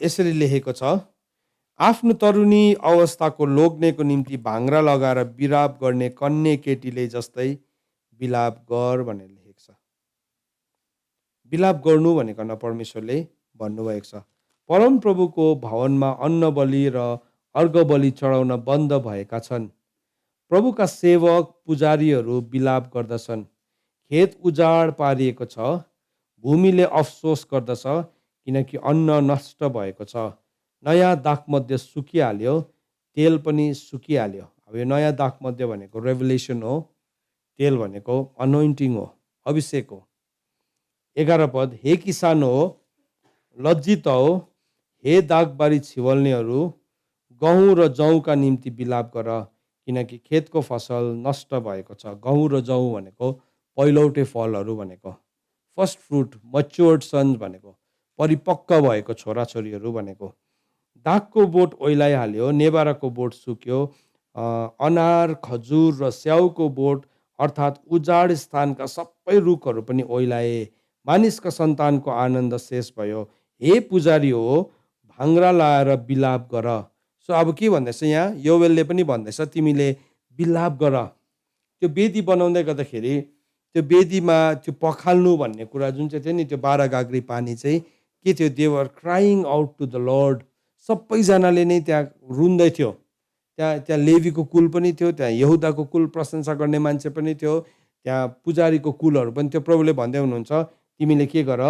यसरी लेखेको छ, आफ्नो तरुणी अवस्थाको लोग्नेको निम्ति भाङ्रा लगाएर बिलाप गर्ने कन्ये केटीले जस्तै बिलाप गर भनेर लेखेको छ। बिलाप गर्नु भनेको न परमेश्वरले भन्नुभएको छ। परमप्रभुको भवनमा अन्न बलि र अर्घ बलि चढाउन बन्द भएका छन्। प्रभुका सेवक पुजारीहरू बिलाप गर्दछन्। खेत उजाड पारिएको छ, भूमिले अफसोस गर्दछ किनकि अन्न नष्ट भएको छ। नयाँ दाखमध्य सुकिहाल्यो, तेल पनि सुकिहाल्यो। अब यो नयाँ दाखमध्य भनेको रेभलेसन हो, तेल भनेको अनोइन्टिङ हो, अभिषेक हो। 11 पद, हे किसान हो लज्जित हो, हे दागबारी छिवल्नेहरू, गहुँ र जौका निम्ति बिलाप गर किनकि खेतको फसल नष्ट भएको छ। गहुँ र जौँ भनेको पहिलौटे फलहरू भनेको, फर्स्ट फ्रुट, मच्योर्ड सन्स भनेको, परिपक्व भएको छोराछोरीहरू भनेको। दागको बोट ओइलाइहाल्यो, नेबाराको बोट सुक्यो, अनार, खजुर र स्याउको बोट अर्थात् उजाड स्थानका सबै रुखहरू पनि ओइलाए। मानिसका सन्तानको आनन्द शेष भयो। हे पुजारी हो, भाङ्रा लाएर बिलाप गर। सो अब के भन्दैछ यहाँ? योवेलले पनि भन्दैछ तिमीले बिलाप गर। त्यो वेदी बनाउँदै गर्दाखेरि त्यो वेदीमा त्यो पखाल्नु भन्ने कुरा जुन चाहिँ थियो नि, त्यो 12 गाग्री पानी चाहिँ के थियो? They were crying out to the Lord. सबैजनाले नै त्यहाँ रुन्दै थियो। त्यहाँ लेवीको कुल पनि थियो, त्यहाँ यहुदाको कुल प्रशंसा गर्ने मान्छे पनि थियो, त्यहाँ पुजारीको कुलहरू पनि थियो। प्रभुले भन्दै हुनुहुन्छ तिमीले के गर?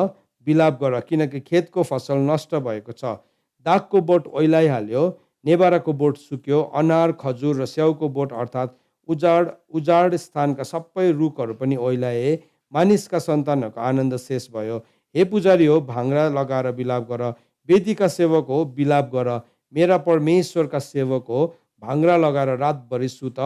बिलाप गर किनकि खेतको फसल नष्ट भएको छ। दागको बोट ओइलाइहाल्यो, नेबाराको बोट सुक्यो, अनार, खजुर र स्याउको बोट अर्थात् उजाड स्थानका सबै रुखहरू पनि ओइलाए, मानिसका सन्तानहरूको आनन्द शेष भयो। हे पुजारी हो, भाङ्रा लगाएर बिलाप गर, वेदीका सेवक हो, बिलाप गर, मेरा परमेश्वरका सेवक हो, भाङ्रा लगाएर रातभरि सुत,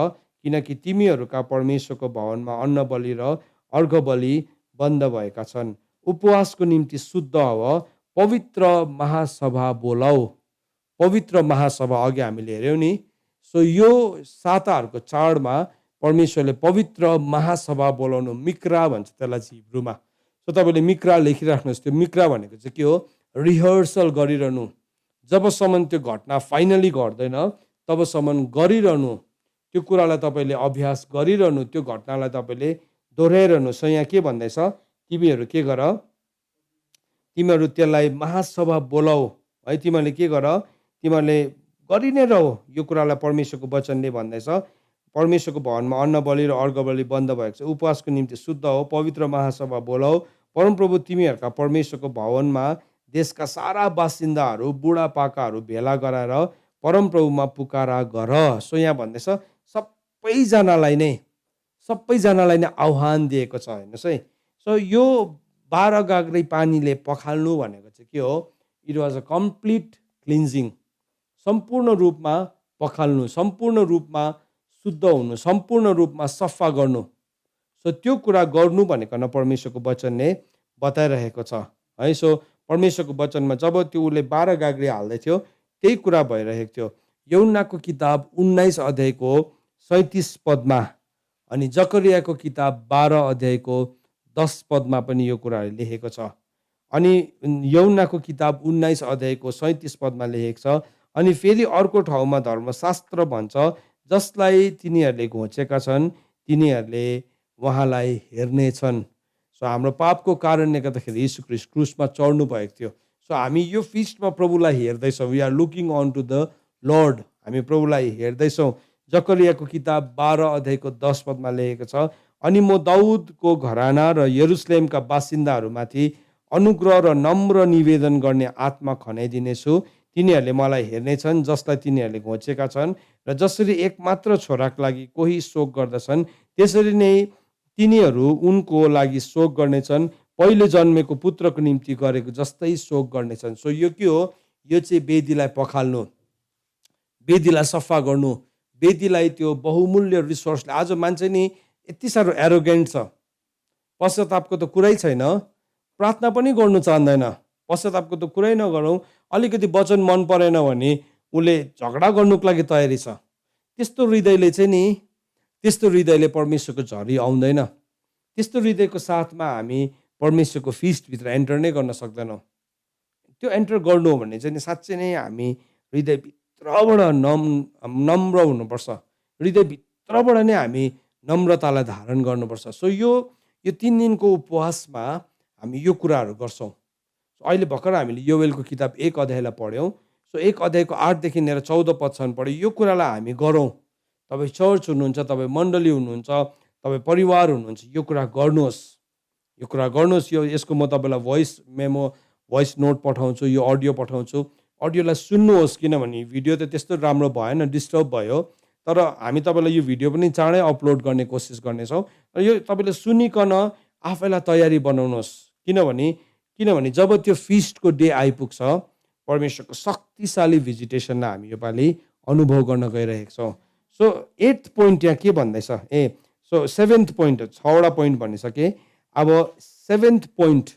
किनकि तिमीहरूका परमेश्वरको भवनमा अन्न बलि र अर्घ बलि बन्द भएका छन्। उपवासको निम्ति शुद्ध हव, पवित्र महासभा बोलाऊ। पवित्र महासभा अघि हामीले हेऱ्यौँ नि। सो यो साताहरूको चाडमा परमेश्वरले पवित्र महासभा बोलाउनु, मिक्रा भन्छ त्यसलाई चाहिँ हिब्रूमा। सो तपाईँले मिक्रा लेखिराख्नुहोस्। त्यो मिक्रा भनेको चाहिँ के हो? रिहर्सल गरिरहनु। जबसम्म त्यो घटना फाइनली घट्दैन तबसम्म गरिरहनु, त्यो कुरालाई तपाईँले अभ्यास गरिरहनु, त्यो घटनालाई तपाईँले दोहोऱ्याइरहनु। सो यहाँ के भन्दैछ? तिमीहरू के गर, तिमीहरू त्यसलाई महासभा बोलाऊ है। तिमीहरूले के गर, तिमीहरूले गरि नै रह। यो कुरालाई परमेश्वरको वचनले भन्दैछ। परमेश्वरको भवनमा अन्न बलि र अर्घ बलि बन्द भएको छ। उपवासको निम्ति शुद्ध हो, पवित्र महासभा बोलाऊ। परमप्रभु तिमीहरूका परमेश्वरको भवनमा देशका सारा बासिन्दाहरू, बुढापाकाहरू भेला गराएर परमप्रभुमा पुकारा गर। सो यहाँ भन्दैछ सबैजनालाई नै आह्वान दिएको छ। हेर्नुहोस् है। सो यो 12 गाग्रै पानीले पखाल्नु भनेको चाहिँ के हो? It was a complete cleansing. सम्पूर्ण रूपमा पखाल्नु, सम्पूर्ण रूपमा शुद्ध हुनु, सम्पूर्ण रूपमा सफा गर्नु। सो त्यो कुरा गर्नु भनेको परमेश्वरको वचनले बताइरहेको छ है। सो परमेश्वरको वचनमा जब त्यो उसले 12 गाग्री हाल्दै थियो त्यही कुरा भइरहेको थियो। यूहन्नाको किताब 19 अध्यायको 37 पदमा अनि जकरियाको किताब 12 अध्यायको 10 पदमा पनि यो कुराहरू लेखेको छ। अनि यूहन्नाको किताब 19 अध्यायको 37 पदमा लेखेको छ। अनि फेरि अर्को ठाउँमा धर्मशास्त्र भन्छ, जसलाई तिनीहरूले घोचेका छन् तिनीहरूले उहाँलाई हेर्नेछन्। सो हाम्रो पापको कारणले गर्दाखेरि यीशु ख्रीष्ट क्रुसमा चढ्नु भएको थियो। सो हामी यो फिस्टमा प्रभुलाई हेर्दैछौँ। We are looking on to the Lord. हामी प्रभुलाई हेर्दैछौँ। जकरियाको किताब 12 अध्यायको 10 पदमा लेखेको छ, अनि म दाउदको घराना र यरुसलेमका बासिन्दाहरूमाथि अनुग्रह र नम्र निवेदन गर्ने आत्मा खनाइदिनेछु। तिनीहरूले मलाई हेर्नेछन् जसलाई तिनीहरूले घोचेका छन्, र जसरी एकमात्र छोराको लागि कोही शोक गर्दछन् त्यसरी नै तिनीहरू उनको लागि शोक गर्नेछन्। पहिले जन्मेको पुत्रको निम्ति गरेको जस्तै शोक गर्नेछन्। सो यो के हो? यो चाहिँ वेदीलाई पखाल्नु, वेदीलाई सफा गर्नु, वेदीलाई त्यो बहुमूल्य रिसोर्सले। आज मान्छे नि यति साह्रो एरोगेन्ट छ, पश्चातापको त कुरै छैन, प्रार्थना पनि गर्नु चाहँदैन। पश्चातापको त कुरै नगरौँ, अलिकति वचन मन परेन भने उसले झगडा गर्नुको लागि तयारी छ। त्यस्तो हृदयले चाहिँ नि, त्यस्तो हृदयले परमेश्वरको झरी आउँदैन। त्यस्तो हृदयको साथमा हामी परमेश्वरको फिस्टभित्र एन्टर नै गर्न सक्दैनौँ। त्यो एन्टर गर्नु हो भने चाहिँ साँच्चै नै हामी हृदयभित्रबाट नम्र हुनुपर्छ। हृदयभित्रबाट नै हामी नम्रतालाई धारण गर्नुपर्छ। सो यो 3 दिनको उपवासमा हामी यो कुराहरू गर्छौँ। अहिले भर्खर हामीले योवेलको किताब 1 अध्यायलाई पढ्यौँ। सो 1 अध्यायको 8 देखि लिएर 14 पदसम्म पढ्यौँ। यो कुरालाई हामी गरौँ। तपाईँ चर्च हुनुहुन्छ, तपाईँ मण्डली हुनुहुन्छ, तपाईँ परिवार हुनुहुन्छ, यो कुरा गर्नुहोस्। यो कुरा गर्नुहोस्। यसको म तपाईँलाई भोइस नोट पठाउँछु, यो अडियो पठाउँछु। अडियोलाई सुन्नुहोस्, किनभने भिडियो त त्यस्तो राम्रो भएन, डिस्टर्ब भयो। तर हामी तपाईँलाई यो भिडियो पनि चाँडै अपलोड गर्ने कोसिस गर्नेछौँ। र यो तपाईँले सुनिकन आफैलाई तयारी बनाउनुहोस्। किनभने जब त्यो फिस्टको डे आइपुग्छ, परमेश्वरको शक्तिशाली भिजिटेसनलाई हामी योपालि अनुभव गर्न गइरहेको छौँ। सो 8th पोइन्ट यहाँ के भन्दैछ? सो 7th पोइन्ट, 6वटा पोइन्ट भनिसके। अब 7th पोइन्ट,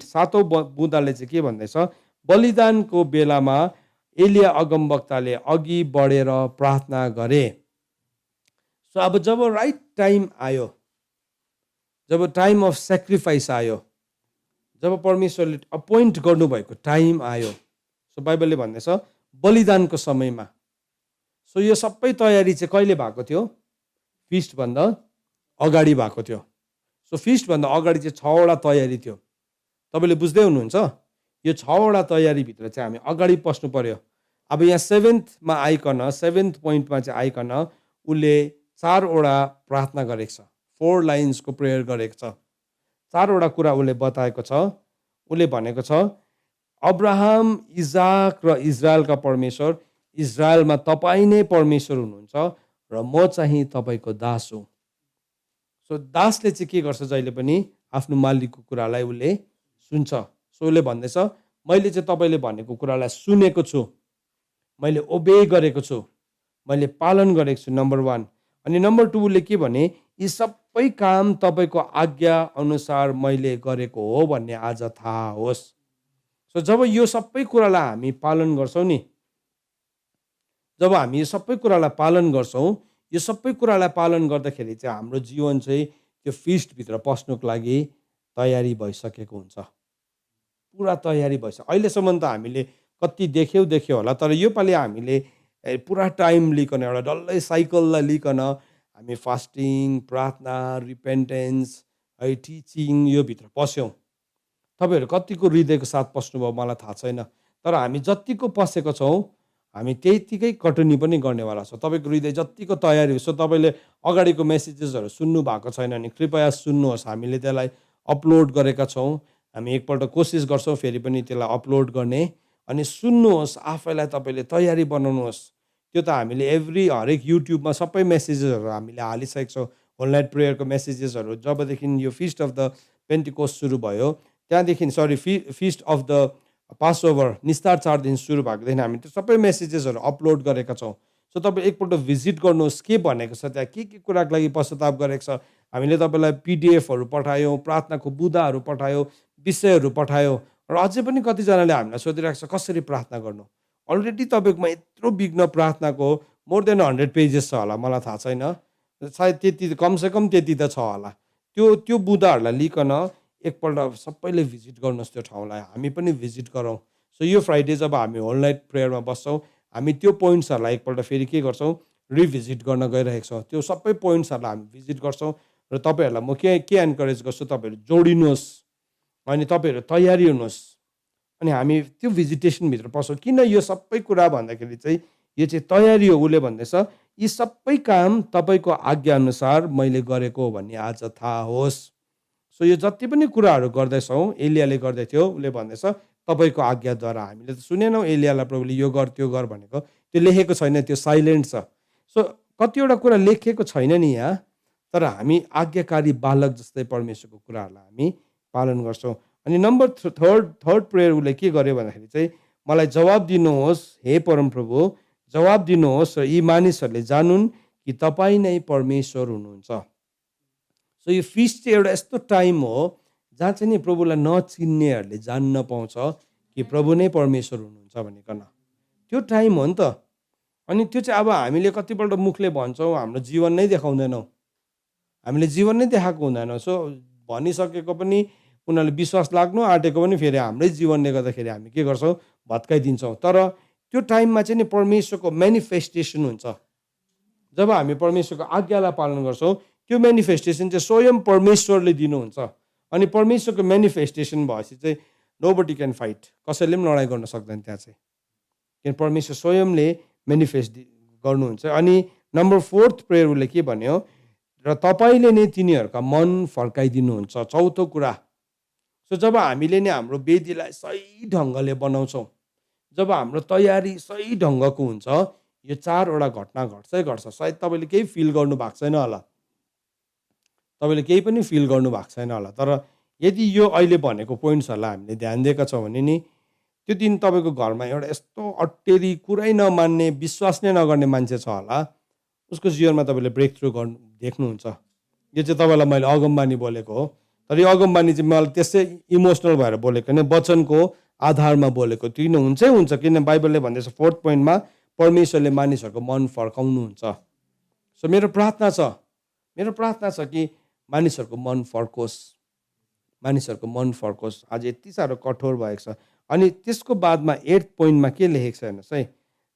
7औं बुँदाले चाहिँ के भन्दैछ? बलिदानको बेलामा एलिया अगमवक्ताले अघि बढेर प्रार्थना गरे। सो अब जब राइट टाइम आयो, जब टाइम अफ सेक्रिफाइस आयो, जब परमेश्वरले अपोइन्ट गर्नुभएको टाइम आयो, सो बाइबलले भन्दैछ बलिदानको समयमा। सो यो सबै तयारी चाहिँ कहिले भएको थियो? फिस्टभन्दा अगाडि भएको थियो। सो फिस्टभन्दा अगाडि चाहिँ 6वटा तयारी थियो। तपाईँले बुझ्दै हुनुहुन्छ? यो 6वटा तयारीभित्र चाहिँ हामी अगाडि पस्नु पर्यो। अब यहाँ 7th आइकन, 7th पोइन्टमा चाहिँ आइकन उसले 4वटा प्रार्थना गरेको छ, 4 लाइन्सको प्रेयर गरेको छ। 4वटा कुरा उसले बताएको छ। उसले भनेको छ, अब्राहम, इजाक र इजरायलका परमेश्वर, इजरायलमा तपाईँ नै परमेश्वर हुनुहुन्छ, र म चाहिँ तपाईँको दास हुँ। सो दासले चाहिँ के गर्छ, जहिले पनि आफ्नो मालिकको कुरालाई उसले सुन्छ। सो उसले भन्दैछ मैले चाहिँ तपाईँले भनेको कुरालाई सुनेको छु, मैले ओबे गरेको छु, मैले पालन गरेको छु, नम्बर 1। अनि नम्बर 2 उसले के भने, यी सबै काम तपाईँको आज्ञा अनुसार मैले गरेको हो भन्ने आज थाहा होस्। सो जब यो सबै कुरालाई हामी पालन गर्छौँ नि, जब हामी यो सबै कुरालाई पालन गर्छौँ, यो सबै कुरालाई पालन गर्दाखेरि चाहिँ हाम्रो जीवन चाहिँ त्यो फिस्टभित्र पस्नुको लागि तयारी भइसकेको हुन्छ। पुरा तयारी भइसक्यो। अहिलेसम्म त हामीले कति देख्यौँ होला, तर योपालि हामीले पुरा टाइम लिकन, एउटा डल्लै साइकललाई लिकन हामी फास्टिङ, प्रार्थना, रिपेन्टेन्स है, टिचिङ यो भित्र पस्यौँ। तपाईँहरू कतिको हृदयको साथ पस्नुभयो मलाई थाहा छैन, तर हामी जतिको पसेको छौँ हामी त्यतिकै कटुनी पनि गर्नेवाला छौँ। तपाईँको हृदय जतिको तयारी हो, सो तपाईँले अगाडिको मेसेजेसहरू सुन्नु भएको छैन भने कृपया सुन्नुहोस्। हामीले त्यसलाई अपलोड गरेका छौँ। हामी एकपल्ट कोसिस गर्छौँ फेरि पनि त्यसलाई अपलोड गर्ने। अनि सुन्नुहोस्, आफैलाई तपाईँले तयारी बनाउनुहोस्। त्यो त हामीले हरेक युट्युबमा सबै मेसेजेसहरू हामीले हालिसकेको छौँ। होल नाइट प्रेयरको मेसेजेसहरू जबदेखि यो फिस्ट अफ द पेन्टिकोस्ट सुरु भयो, त्यहाँदेखि feast of the Passover निस्तार 4 दिन सुरु भएकोदेखि हामी त्यो सबै मेसेजेसहरू अपलोड गरेका छौँ। सो तपाईँ एकपल्ट भिजिट गर्नुहोस्, के भनेको छ त्यहाँ, के कुराको लागि पश्चाताप गरेको छ। हामीले तपाईँलाई पिडिएफहरू पठायौँ, प्रार्थनाको बुँदाहरू पठायौँ, विषयहरू पठायौँ, र अझै पनि कतिजनाले हामीलाई सोधिरहेको छ कसरी प्रार्थना गर्नु। अलरेडी तपाईँकोमा यत्रो बिघ्न प्रार्थनाको मोर देन 100 पेजेस छ होला, मलाई थाहा छैन, सायद त्यति कमसेकम त्यति त छ होला। त्यो बुँदाहरूलाई लिकन एकपल्ट सबैले भिजिट गर्नुहोस् त्यो ठाउँलाई, हामी पनि भिजिट गरौँ। सो यो फ्राइडे जब हामी होल नाइट प्रेयरमा बस्छौँ, हामी त्यो पोइन्ट्सहरूलाई एकपल्ट फेरि के गर्छौँ, रिभिजिट गर्न गइरहेको छौँ। त्यो सबै पोइन्ट्सहरूलाई हामी भिजिट गर्छौँ र तपाईँहरूलाई म के एन्करेज गर्छु, तपाईँहरू जोडिनुहोस् अनि तपाईँहरू तयारी हुनुहोस्। अनि हामी त्यो भिजिटेसनभित्र पस्छौँ। किन यो सबै कुरा भन्दाखेरि चाहिँ यो चाहिँ तयारी हो। उसले भन्दैछ यी सबै काम तपाईँको आज्ञाअनुसार मैले गरेको हो भन्ने आज थाहा होस्। सो यो जति पनि कुराहरू गर्दैछौँ, एलियाले गर्दै थियो, उसले भन्दैछ तपाईँको आज्ञाद्वारा। हामीले त सुनेनौँ एलियालाई प्रभुले यो गर त्यो गर भनेको, त्यो लेखेको छैन, त्यो साइलेन्ट छ। सो कतिवटा कुरा लेखेको छैन नि यहाँ, तर हामी आज्ञाकारी बालक जस्तै परमेश्वरको कुराहरूलाई हामी पालन गर्छौँ। अनि नम्बर थर्ड प्रेयर उसले के गर्यो भन्दाखेरि चाहिँ मलाई जवाब दिनुहोस् हे परमप्रभु, जवाब दिनुहोस् र यी मानिसहरूले जानुन् कि तपाईँ नै परमेश्वर हुनुहुन्छ। सो यो फिस्ट चाहिँ एउटा यस्तो टाइम हो जहाँ चाहिँ नि प्रभुलाई नचिन्नेहरूले जान्न पाउँछ कि प्रभु नै परमेश्वर हुनुहुन्छ भनिकन। त्यो टाइम हो नि त। अनि त्यो चाहिँ अब हामीले कतिपल्ट मुखले भन्छौँ, हाम्रो जीवन नै देखाउँदैनौँ, हामीले जीवन नै देखाएको हुँदैन। सो भनिसकेको पनि उनीहरूले विश्वास लाग्नु आँटेको पनि फेरि हाम्रै जीवनले गर्दाखेरि हामी के गर्छौँ, भत्काइदिन्छौँ। तर त्यो टाइममा चाहिँ नि परमेश्वरको मेनिफेस्टेसन हुन्छ। जब हामी परमेश्वरको आज्ञालाई पालन गर्छौँ, त्यो मेनिफेस्टेसन चाहिँ स्वयं परमेश्वरले दिनुहुन्छ। अनि परमेश्वरको मेनिफेस्टेसन भएपछि चाहिँ नोबडी क्यान फाइट, कसैले पनि लडाइँ गर्न सक्दैन त्यहाँ चाहिँ, किन परमेश्वर स्वयंले मेनिफेस्ट गर्नुहुन्छ। अनि नम्बर 4th प्रेयर उसले के भन्यो, र तपाईँले नै तिनीहरूका मन फर्काइदिनुहुन्छ। चौथो कुरा, सो जब हामीले नै हाम्रो वेदीलाई सही ढङ्गले बनाउँछौँ, जब हाम्रो तयारी सही ढङ्गको हुन्छ, यो 4वटा घटना घट्छ। सायद तपाईँले केही फिल गर्नु भएको छैन होला, तपाईँले केही पनि फिल गर्नु भएको छैन होला, तर यदि यो अहिले भनेको पोइन्ट्सहरूलाई हामीले ध्यान दिएका छौँ भने नि, त्यो दिन तपाईँको घरमा एउटा यस्तो अटेरी, कुरै नमान्ने, विश्वास नै नगर्ने मान्छे छ होला, उसको जीवनमा तपाईँले ब्रेक थ्रु गर्नु देख्नुहुन्छ। यो चाहिँ तपाईँलाई मैले अगमबानी बोलेको हो, तर यो अगमबानी चाहिँ मलाई त्यसै इमोसनल भएर बोलेको होइन, वचनको आधारमा बोलेको। त्यो हुन्छ, किन बाइबलले भन्दैछ 4th पोइन्टमा परमेश्वरले मानिसहरूको मन फर्काउनुहुन्छ। सो मेरो प्रार्थना छ कि मानिसहरूको मन फर्कोस्, मानिसहरूको मन फर्कोस्। आज यति साह्रो कठोर भएको छ। अनि त्यसको बादमा 8th पोइन्टमा के लेखेको छ हेर्नुहोस् है,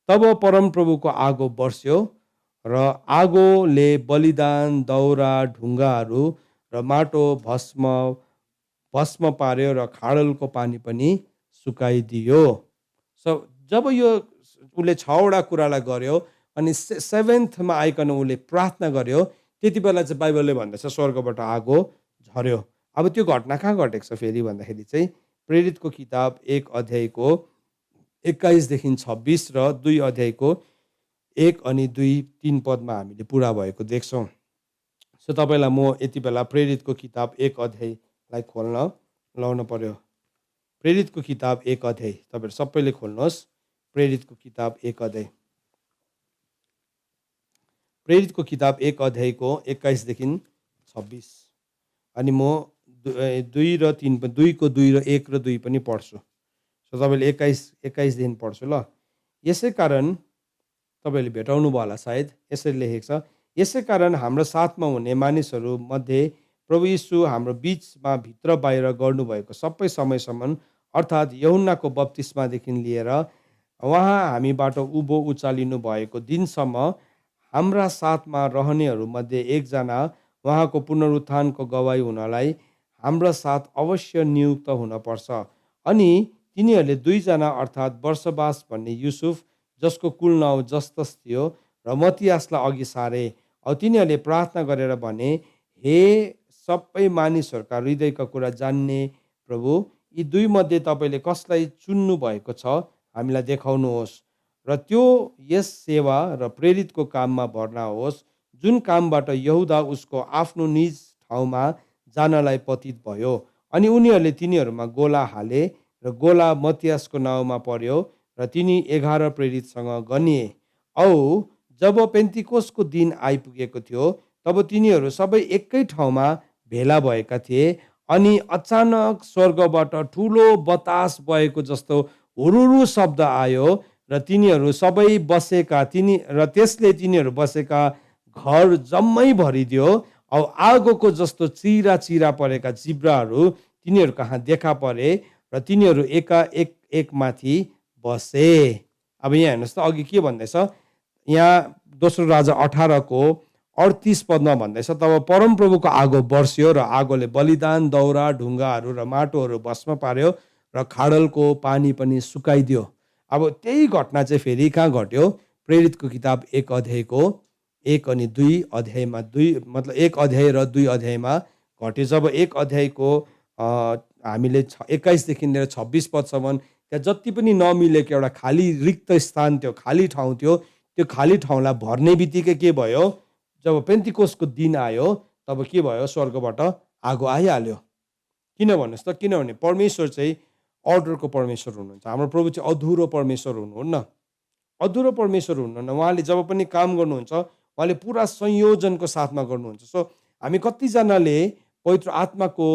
तब परमप्रभुको आगो बर्स्यो र आगोले बलिदान, दाउरा, ढुङ्गाहरू र माटो भस्म पार्यो र खाडलको पानी पनि सुकाइदियो। सो जब यो उसले 6वटा कुरालाई गर्यो अनि 7thमा आइकन उसले प्रार्थना गर्यो, त्यति बेला चाहिँ बाइबलले भन्दैछ स्वर्गबाट आगो झर्यो। अब त्यो घटना कहाँ घटेको छ फेरि भन्दाखेरि चाहिँ प्रेरितको किताब 1 अध्यायको 21 देखि 26 र 2 अध्यायको 1 अनि 2 3 पदमा हामीले पुरा भएको देख्छौँ। सो तपाईँलाई म यति बेला प्रेरितको किताब 1 अध्यायलाई खोल्न लाउनु पर्यो। प्रेरितको किताब 1 अध्याय तपाईँहरू सबैले खोल्नुहोस्। प्रेरितको किताब 1 अध्याय, प्रेरितको किताब 1 अध्यायको 21 देखि 26 अनि म 2 र 3 2 को 2 र 1 र 2 पनि पढ्छु। सो तपाईँले 21 दिन पढ्छु ल। यसै कारण तपाईँले भेटाउनु भयो होला सायद, यसरी लेखेको छ, यसै कारण हाम्रो साथमा हुने मानिसहरू मध्ये प्रभु यीशु हाम्रो बिचमा भित्र बाहिर गर्नुभएको सबै समयसम्म अर्थात् यूहन्नाको बप्तिस्मादेखि लिएर उहाँ हामीबाट उभो उचालिनु भएको दिनसम्म हाम्रा साथमा रहनेहरूमध्ये एकजना उहाँको पुनरुत्थानको गवाही हुनलाई हाम्रा साथ अवश्य नियुक्त हुनपर्छ। अनि तिनीहरूले 2 जना अर्थात् बर्सबास भन्ने युसुफ जसको कुल नाउँ जस्तस थियो र मतियासलाई अघि सारे। औ तिनीहरूले प्रार्थना गरेर भने, हे सबै मानिसहरूका हृदयका कुरा जान्ने प्रभु, यी 2 मध्ये तपाईँले कसलाई चुन्नु भएको छ हामीलाई देखाउनुहोस् र त्यो यस सेवा र प्रेरितको काममा भर्ना होस् जुन कामबाट यहूदा उसको आफ्नो निज ठाउँमा जानलाई पतित भयो। अनि उनीहरूले तिनीहरूमा गोला हाले र गोला मतियासको नाउँमा पर्यो र तिनी 11 प्रेरितसँग गनिए। औ जब पेन्तिकोसको दिन आइपुगेको थियो तब तिनीहरू सबै एकै ठाउँमा भेला भएका थिए। अनि अचानक स्वर्गबाट ठुलो बतास बहेको जस्तो हुरुरु शब्द आयो र तिनीहरू सबै बसेका त्यसले तिनीहरू बसेका घर जम्मै भरिदियो। औ आगोको जस्तो चिरा चिरा परेका जिब्राहरू तिनीहरू कहाँ देखा परे र तिनीहरू एका एक माथि बसे। अब यहाँ हेर्नुहोस् त, अघि के भन्दैछ यहाँ दोस्रो राजा 18 को 38 पदमा भन्दैछ, तब परमप्रभुको आगो बर्स्यो र आगोले बलिदान, दौरा, ढुङ्गाहरू र माटोहरू भस्म पार्यो र खाडलको पानी पनि सुकाइदियो। अब त्यही घटना चाहिँ फेरि कहाँ घट्यो? प्रेरितको किताब 1 अध्यायको 1 अनि 2 अध्यायमा, 2 मतलब 1 अध्याय र 2 अध्यायमा घट्यो। जब 1 अध्यायको हामीले 21 देखि लिएर 26 पदसम्म त्यहाँ जति पनि नमिलेको एउटा खाली रिक्त स्थान थियो, खाली ठाउँ थियो, त्यो खाली ठाउँलाई भर्ने बित्तिकै के भयो? जब पेन्तिकोसको दिन आयो तब के भयो? स्वर्गबाट आगो आइहाल्यो। किन भन्नुहोस् त? किनभने परमेश्वर चाहिँ अर्डरको परमेश्वर हुनुहुन्छ। हाम्रो प्रभु चाहिँ अधुरो परमेश्वर हुनुहुन्न, अधुरो परमेश्वर हुनुहुन्न। उहाँले जब पनि काम गर्नुहुन्छ उहाँले पुरा संयोजनको साथमा गर्नुहुन्छ। सो हामी कतिजनाले पवित्र आत्माको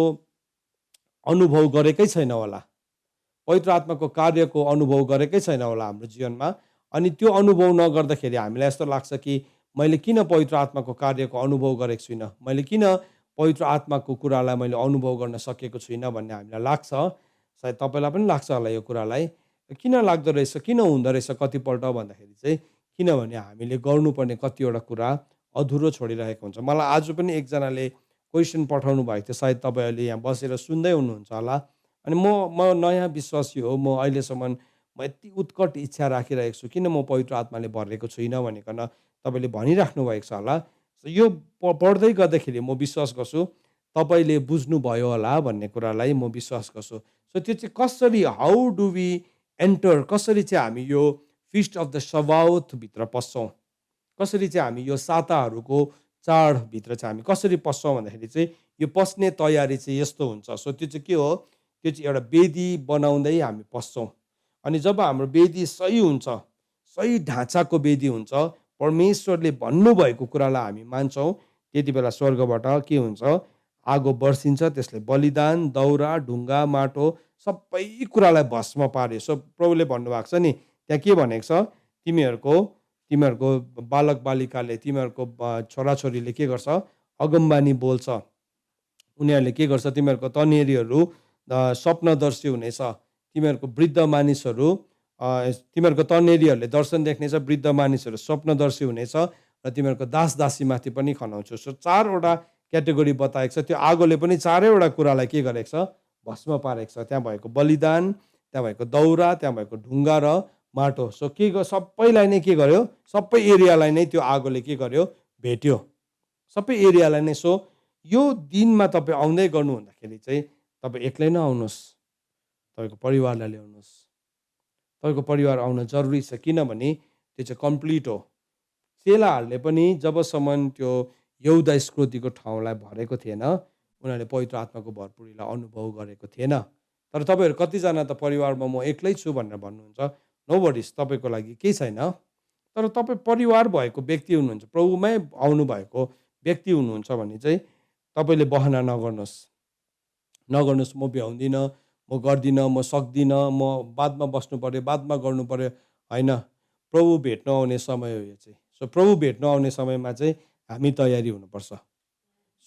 अनुभव गरेकै छैन होला, पवित्र आत्माको कार्यको अनुभव गरेकै छैन होला हाम्रो जीवनमा। अनि त्यो अनुभव नगर्दाखेरि हामीलाई यस्तो लाग्छ कि मैले किन पवित्र आत्माको कार्यको अनुभव गरेको छुइनँ, मैले किन पवित्र आत्माको कुरालाई मैले अनुभव गर्न सकेको छुइनँ भन्ने हामीलाई लाग्छ। सायद तपाईँलाई पनि लाग्छ होला यो कुरालाई। किन लाग्दो रहेछ, किन हुँदो रहेछ कतिपल्ट भन्दाखेरि चाहिँ किनभने हामीले गर्नुपर्ने कतिवटा कुरा अधुरो छोडिरहेको हुन्छ। मलाई आज पनि एकजनाले क्वेसन पठाउनु भएको थियो, सायद तपाईँहरूले यहाँ बसेर सुन्दै हुनुहुन्छ होला। अनि म नयाँ विश्वासी हो, म अहिलेसम्म म यति उत्कट इच्छा राखिरहेको छु, किन म पवित्र आत्माले भरेको छुइनँ भनिकन तपाईँले भनिराख्नु भएको छ होला। यो पढ्दै गर्दाखेरि म विश्वास गर्छु तपाईँले बुझ्नुभयो होला भन्ने कुरालाई म विश्वास गर्छु। सो त्यो चाहिँ कसरी, हाउ डु वी एन्टर, कसरी चाहिँ हामी यो फिस्ट अफ द सबाउथ भित्र पस्छौँ, कसरी चाहिँ हामी यो साताहरूको चाडभित्र चाहिँ हामी कसरी पस्छौँ भन्दाखेरि चाहिँ यो पस्ने तयारी चाहिँ यस्तो हुन्छ। सो त्यो चाहिँ के हो? त्यो चाहिँ एउटा वेदी बनाउँदै हामी पस्छौँ। अनि जब हाम्रो वेदी सही हुन्छ, सही ढाँचाको वेदी हुन्छ, परमेश्वरले भन्नुभएको कुरालाई हामी मान्छौँ, त्यति बेला स्वर्गबाट के हुन्छ? आगो बर्सिन्छ, त्यसले बलिदान, दौरा, ढुङ्गा, माटो सबै कुरालाई भस्म पार्यो। सो प्रभुले भन्नुभएको छ नि, त्यहाँ के भनेको छ? तिमीहरूको बालक बालिकाले, तिमीहरूको छोराछोरीले के गर्छ? अगमबानी बोल्छ, उनीहरूले के गर्छ? तिमीहरूको तन्नेरीहरू स्वप्नदर्शी हुनेछ, तिमीहरूको वृद्ध मानिसहरू, तिमीहरूको तन्नेरीहरूले दर्शन देख्नेछ, वृद्ध मानिसहरू स्वप्नदर्शी हुनेछ र तिमीहरूको दास दासीमाथि पनि खनाउँछु। सो 4वटा क्याटेगोरी बताएको छ। त्यो आगोले पनि 4वटा कुरालाई के गरेको छ? भस्म पारेको छ। त्यहाँ भएको बलिदान, त्यहाँ भएको दौरा, त्यहाँ भएको ढुङ्गा र माटो। सो के सबैलाई नै के गर्यो? सबै एरियालाई नै त्यो आगोले के गर्यो? भेट्यो, सबै एरियालाई नै। सो यो दिनमा तपाईँ आउँदै गर्नु हुँदाखेरि चाहिँ तपाईँ एक्लै नआउनुहोस्, तपाईँको परिवारलाई ल्याउनुहोस्। तपाईँको परिवार आउन जरुरी छ, किनभने त्यो चाहिँ कम्प्लिट हो। चेलाहरूले पनि जबसम्म त्यो यहुदा इस्करियोतीको ठाउँलाई भरेको थिएन, उनीहरूले पवित्र आत्माको भरपुरीलाई अनुभव गरेको थिएन। तर तपाईँहरू कतिजना त परिवारमा म एक्लै छु भनेर भन्नुहुन्छ, नो वरिज, तपाईँको लागि केही छैन। तर तपाईँ परिवार भएको व्यक्ति हुनुहुन्छ, प्रभुमै आउनुभएको व्यक्ति हुनुहुन्छ भने चाहिँ तपाईँले बहाना नगर्नुहोस्, म भ्याउँदिनँ, म गर्दिनँ, म सक्दिनँ, म बादमा बस्नु पऱ्यो, बादमा गर्नु पऱ्यो। होइन, प्रभु भेट्न आउने समय हो यो चाहिँ। सो प्रभु भेट्न आउने समयमा चाहिँ हामी तयारी हुनुपर्छ।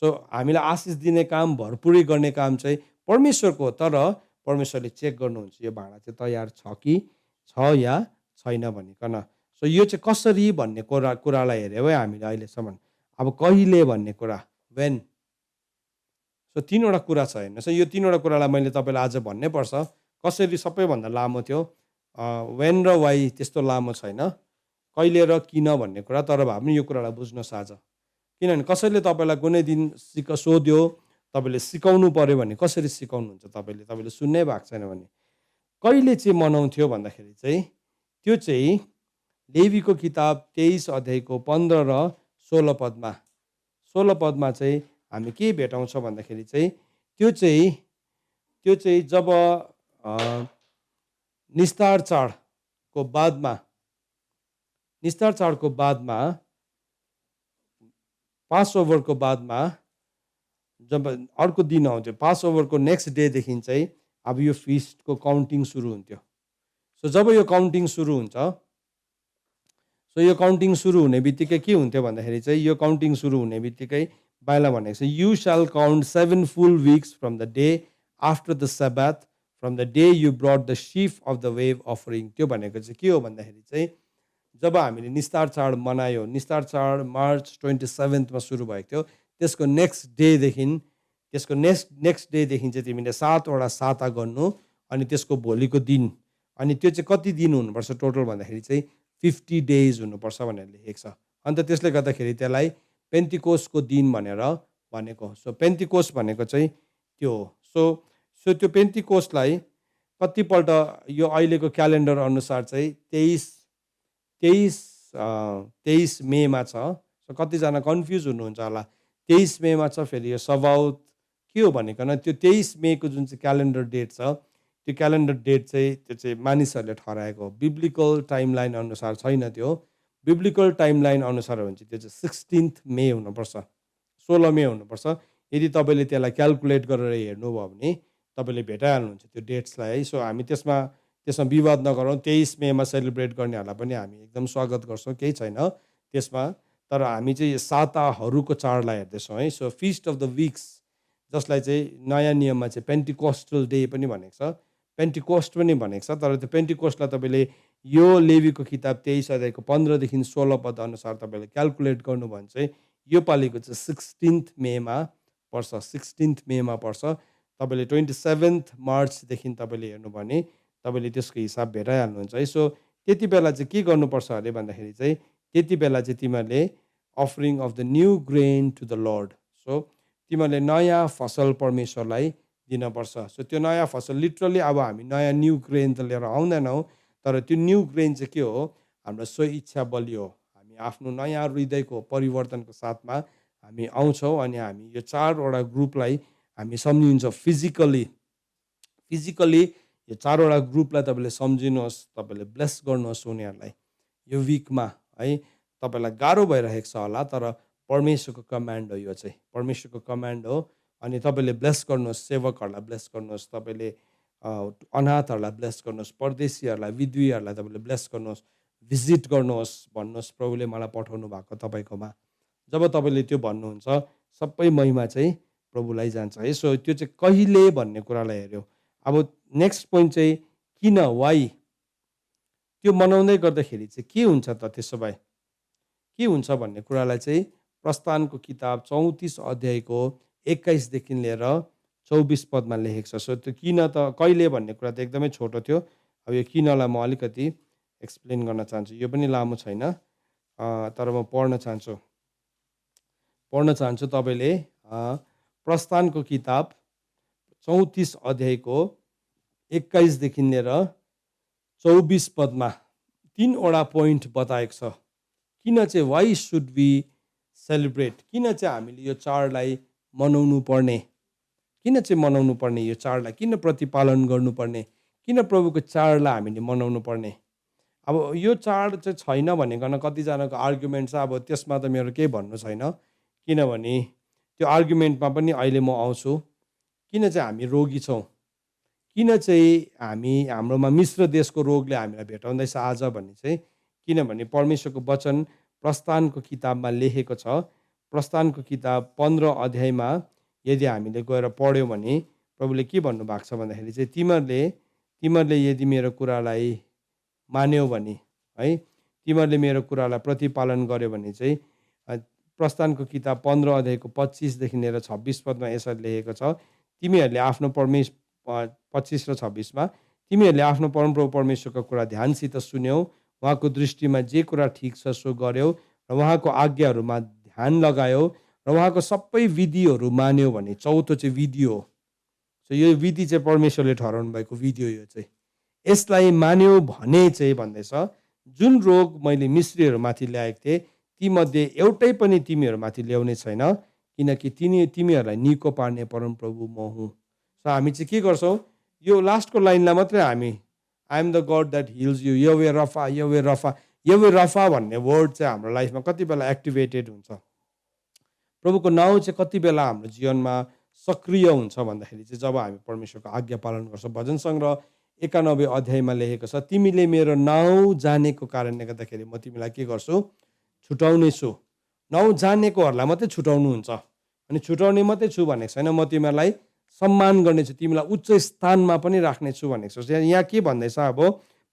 सो हामीलाई आशिष दिने काम, भरपुरी गर्ने काम चाहिँ परमेश्वरको हो। तर परमेश्वरले चेक गर्नुहुन्छ यो भाँडा चाहिँ तयार छ या छैन भनिकन। सो यो चाहिँ कसरी भन्ने कुरालाई हेऱ्यो है हामीले अहिलेसम्म। अब कहिले भन्ने कुरा, वेन। सो 3वटा कुरा छ हेर्नुहोस् है। यो 3वटा कुरालाई मैले तपाईँलाई आज भन्नै पर्छ। कसरी सबैभन्दा लामो थियो, वेन र वाइ त्यस्तो लामो छैन, कहिले र किन भन्ने कुरा। तर भए पनि यो कुरालाई बुझ्नुहोस् आज, किनभने कसैले तपाईँलाई कुनै दिन सोध्यो, तपाईँले सिकाउनु पऱ्यो भने कसरी सिकाउनुहुन्छ तपाईँले सुन्नै भएको छैन भने। कहिले चाहिँ मनाउँथ्यो भन्दाखेरि चाहिँ त्यो चाहिँ लेवीको किताब 23 अध्यायको 15 र 16 पदमा। 16 पदमा चाहिँ हामी के भेटाउँछ भन्दाखेरि चाहिँ त्यो चाहिँ जब निस्तार चाडको बादमा पास ओभरको बादमा जब अर्को दिन आउँथ्यो, पास ओभरको नेक्स्ट डेदेखि चाहिँ अब यो फिस्टको काउन्टिङ सुरु हुन्थ्यो। सो जब यो काउन्टिङ सुरु हुन्छ, यो काउन्टिङ सुरु हुने बित्तिकै के हुन्थ्यो भन्दाखेरि चाहिँ यो काउन्टिङ सुरु हुने बित्तिकै बाइबलमा भनेको छ, you shall count 7 full weeks from the day after the Sabbath from the day you brought the sheaf of the wave offering. त्यो भनेको चाहिँ के हो भन्दाखेरि चाहिँ जब हामीले निस्तार चाड मनायो, निस्तार चाड मार्च 27मा सुरु भएको थियो, त्यसको नेक्स्ट डेदेखि चाहिँ तिमीले 7वटा साता गर्नु, अनि त्यसको भोलिको दिन, अनि त्यो चाहिँ कति दिन हुनुपर्छ टोटल भन्दाखेरि चाहिँ 50 डेज हुनुपर्छ भनेर लेखेको छ। अन्त त्यसले गर्दाखेरि त्यसलाई पेन्टिकोसको दिन भनेर भनेको। सो पेन्टिकोस भनेको चाहिँ त्यो हो। सो त्यो पेन्टिकोसलाई कतिपल्ट यो अहिलेको क्यालेन्डर अनुसार चाहिँ 23 मेमा छ। सो कतिजना कन्फ्युज हुनुहुन्छ होला, 23 मेमा छ, फेरि यो सबाउथ के हो भनेकन त्यो 23 मेको जुन चाहिँ क्यालेन्डर डेट छ, त्यो क्यालेन्डर डेट चाहिँ त्यो चाहिँ मानिसहरूले ठहराएको हो। बिब्लिकल टाइमलाइन अनुसार छैन त्यो। बिब्लिकल टाइमलाइन अनुसार हो भने चाहिँ त्यो चाहिँ 16 मे हुनुपर्छ, 16 मे हुनुपर्छ। यदि तपाईँले त्यसलाई क्यालकुलेट गरेर हेर्नुभयो भने तपाईँले भेटाइहाल्नुहुन्छ त्यो डेट्सलाई है। सो हामी त्यसमा विवाद नगरौँ। 23 मेमा सेलिब्रेट गर्नेहरूलाई पनि हामी एकदम स्वागत गर्छौँ, केही छैन त्यसमा। तर हामी चाहिँ साताहरूको चाडलाई हेर्दैछौँ है। So feast of the weeks, जसलाई चाहिँ नयाँ नियममा चाहिँ पेन्टिकोस्टल डे पनि भनेको छ, पेन्टिकोस्ट पनि भनेको छ। तर त्यो पेन्टिकोस्टलाई तपाईँले यो लेवीको किताब 23 अध्यायको 15देखि 16 पद अनुसार तपाईँले क्यालकुलेट गर्नुभयो भने चाहिँ यो पालिको चाहिँ 16 मेमा पर्छ, 16 मेमा पर्छ। तपाईँले 27 मार्चदेखि तपाईँले हेर्नु भने तपाईँले त्यसको हिसाब भेटाइहाल्नुहुन्छ है। सो त्यति बेला चाहिँ के गर्नुपर्छ अरे भन्दाखेरि चाहिँ त्यति बेला चाहिँ तिमीहरूले offering of the new grain to the Lord. So तिमीहरूले नयाँ फसल परमेश्वरलाई दिनपर्छ। सो त्यो नयाँ फसल लिटरली अब हामी नयाँ न्यू ग्रेन त लिएर आउँदैनौँ, तर त्यो न्यू ग्रेन चाहिँ के हो, हाम्रो स्व इच्छा बलि हो। हामी आफ्नो नयाँ हृदयको परिवर्तनको साथमा हामी आउँछौँ, अनि हामी यो 4वटा ग्रुपलाई हामी सम्झिन्छौँ। फिजिकली यो 4वटा ग्रुपलाई तपाईँले सम्झिनुहोस्, तपाईँले ब्लेस गर्नुहोस् उनीहरूलाई यो विकमा है। तपाईँलाई गाह्रो भइरहेको छ होला, तर परमेश्वरको कमान्ड हो, यो चाहिँ परमेश्वरको कमान्ड हो। अनि तपाईँले ब्लेस गर्नुहोस्, सेवकहरूलाई ब्लेस गर्नुहोस्, तपाईँले अनाथहरूलाई ब्लेस गर्नुहोस्, परदेशीहरूलाई, विधुवीहरूलाई तपाईँले ब्लेस गर्नुहोस्, भिजिट गर्नुहोस्, भन्नुहोस् प्रभुले मलाई पठाउनु भएको तपाईँकोमा। जब तपाईँले त्यो भन्नुहुन्छ, सबै महिमा चाहिँ प्रभुलाई जान्छ है। सो त्यो चाहिँ कहिले भन्ने कुरालाई हेऱ्यो। अब नेक्स्ट पोइन्ट चाहिँ किन, वाइ, त्यो मनाउँदै गर्दाखेरि चाहिँ के हुन्छ त, त्यसो भए के हुन्छ भन्ने कुरालाई चाहिँ प्रस्थानको किताब 34 अध्यायको 21देखि लिएर 24 पदमा लेखेको छ। सो त्यो किन त, कहिले भन्ने कुरा त एकदमै छोटो थियो। अब यो किनलाई म अलिकति एक्सप्लेन गर्न चाहन्छु। यो पनि लामो छैन, तर म पढ्न चाहन्छु। तपाईँले प्रस्थानको किताब 34 अध्यायको 21देखि लिएर 24 पदमा 3वटा पोइन्ट बताएको छ। किन चाहिँ वाइ सुड वी सेलिब्रेट, किन चाहिँ हामीले यो चाडलाई मनाउनु पर्ने, किन चाहिँ मनाउनु पर्ने, यो चाडलाई किन प्रतिपालन गर्नुपर्ने, किन प्रभुको चाडलाई हामीले मनाउनु पर्ने। अब यो चाड चाहिँ छैन भनेकन कतिजनाको आर्गुमेन्ट छ, अब त्यसमा त मेरो केही भन्नु छैन, किनभने त्यो आर्गुमेन्टमा पनि अहिले म आउँछु। किन चाहिँ हामी रोगी छौँ, किन चाहिँ हाम्रोमा मिश्र देशको रोगले हामीलाई भेटाउँदैछ आज भन्ने चाहिँ, किनभने परमेश्वरको वचन प्रस्थानको किताबमा लेखेको छ। प्रस्थानको किताब 15 अध्यायमा यदि हामीले गएर पढ्यौँ भने प्रभुले के भन्नुभएको छ भन्दाखेरि चाहिँ तिमीहरूले यदि मेरो कुरालाई मान्यौ भने है, तिमीहरूले मेरो कुरालाई प्रतिपालन गर्यो भने चाहिँ प्रस्थानको किताब 15 अध्यायको 25 लिएर 26 पदमा यसरी लेखेको छ, तिमीहरूले आफ्नो 25 र 26मा तिमीहरूले आफ्नो परमप्रभु परमेश्वरको कुरा ध्यानसित सुन्यौ, उहाँको दृष्टिमा जे कुरा ठिक छ सो गर्यौ र उहाँको आज्ञाहरूमा ध्यान लगायो र उहाँको सबै विधिहरू मान्यौ भने। चौथो चाहिँ विधि हो। सो यो विधि चाहिँ परमेश्वरले ठहराउनु भएको विधि हो। यो चाहिँ यसलाई मान्यौ भने चाहिँ भन्दैछ, जुन रोग मैले मिश्रीहरूमाथि ल्याएको थिएँ तीमध्ये एउटै पनि तिमीहरूमाथि ल्याउने छैन, किनकि तिमीहरूलाई निको पार्ने परमप्रभु म हुँ। सो हामी चाहिँ के गर्छौँ, यो लास्टको लाइनलाई मात्रै हामी I am the God that heals you, Yahweh Rapha, Yahweh Rapha, Yahweh Rapha भन्ने वर्ड चाहिँ हाम्रो लाइफमा कति बेला एक्टिभेटेड हुन्छ, प्रभुको नाउँ चाहिँ कति बेला हाम्रो जीवनमा सक्रिय हुन्छ भन्दाखेरि चाहिँ जब हामी परमेश्वरको आज्ञा पालन गर्छौँ। भजन सङ्ग्रह 91 अध्यायमा लेखेको छ, तिमीले मेरो नाउँ जानेको कारणले गर्दाखेरि म तिमीलाई के गर्छु, छुटाउने छु। नाउँ जानेकोहरूलाई मात्रै छुटाउनु हुन्छ, अनि छुटाउने मात्रै छु भनेको छैन, म तिमीहरूलाई सम्मान गर्नेछु, तिमीलाई उच्च स्थानमा पनि राख्नेछु भनेको छु। यहाँ के भन्दैछ, अब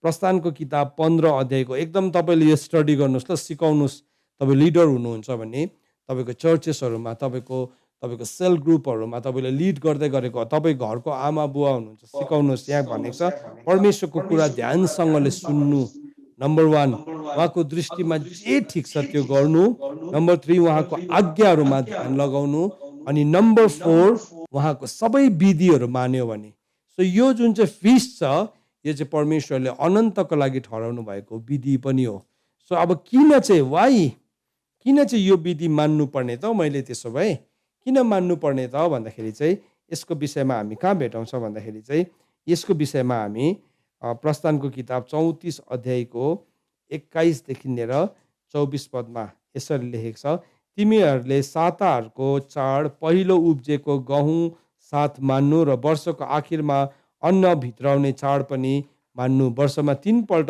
प्रस्थानको किताब 15 अध्यायको एकदम तपाईँले यो स्टडी गर्नुहोस् ल, सिकाउनुहोस्। तपाईँ लिडर हुनुहुन्छ भने तपाईँको चर्चेसहरूमा, तपाईँको सेल ग्रुपहरूमा तपाईँले लिड गर्दै गरेको, तपाईँ घरको आमा बुवा हुनुहुन्छ, सिकाउनुहोस्। यहाँ भनेको छ परमेश्वरको कुरा ध्यानसँगले सुन्नु, नम्बर 1 उहाँको दृष्टिमा जे ठिक छ त्यो गर्नु, नम्बर 3 उहाँको आज्ञाहरूमा ध्यान लगाउनु, अनि नम्बर 4 उहाँको सबै विधिहरू मान्यो भने। सो यो जुन चाहिँ फिस्ट छ यो चाहिँ परमेश्वरले अनन्तको लागि ठहराउनु भएको विधि पनि हो। सो अब किन चाहिँ यो विधि मान्नुपर्ने त, मैले त्यसो भए किन मान्नुपर्ने त भन्दाखेरि चाहिँ यसको विषयमा हामी कहाँ भेटाउँछौँ भन्दाखेरि चाहिँ यसको विषयमा हामी प्रस्थानको किताब 34 अध्यायको 21 लिएर 24 पदमा यसरी लेखेको छ, तिमीहरूले साताहरूको चाड, पहिलो उब्जेको गहुँ साथ मान्नु र वर्षको आखिरमा अन्न भित्राउने चाड पनि मान्नु। वर्षमा 3 पल्ट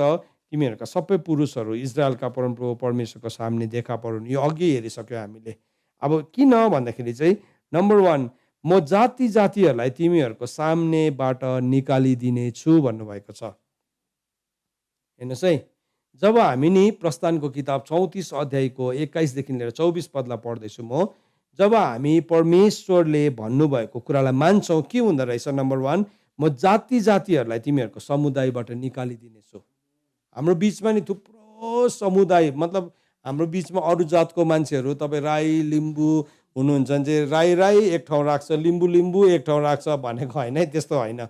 तिमीहरूका सबै पुरुषहरू इजरायलका परमप्रभु परमेश्वरको सामने देखा परुन्। यो अघि हेरिसक्यो हामीले। अब किन भन्दाखेरि चाहिँ नम्बर 1 म जाति जातिहरूलाई तिमीहरूको सामनेबाट निकालिदिनेछु भन्नुभएको छ। हेर्नुहोस् है, जब हामी नि प्रस्थानको किताब 34 अध्यायको 21 लिएर 24 पदलाई पढ्दैछु म, जब हामी परमेश्वरले भन्नुभएको कुरालाई मान्छौँ के हुँदो रहेछ, नम्बर 1 म जाति जातिहरूलाई तिमीहरूको समुदायबाट निकालिदिनेछु। हाम्रो बिचमा नि थुप्रो समुदाय, मतलब हाम्रो बिचमा अरू जातको मान्छेहरू, तपाईँ राई लिम्बू हुनुहुन्छ भने चाहिँ राई एक ठाउँ राख्छ, लिम्बू एक ठाउँ राख्छ भनेको होइन है, त्यस्तो होइन,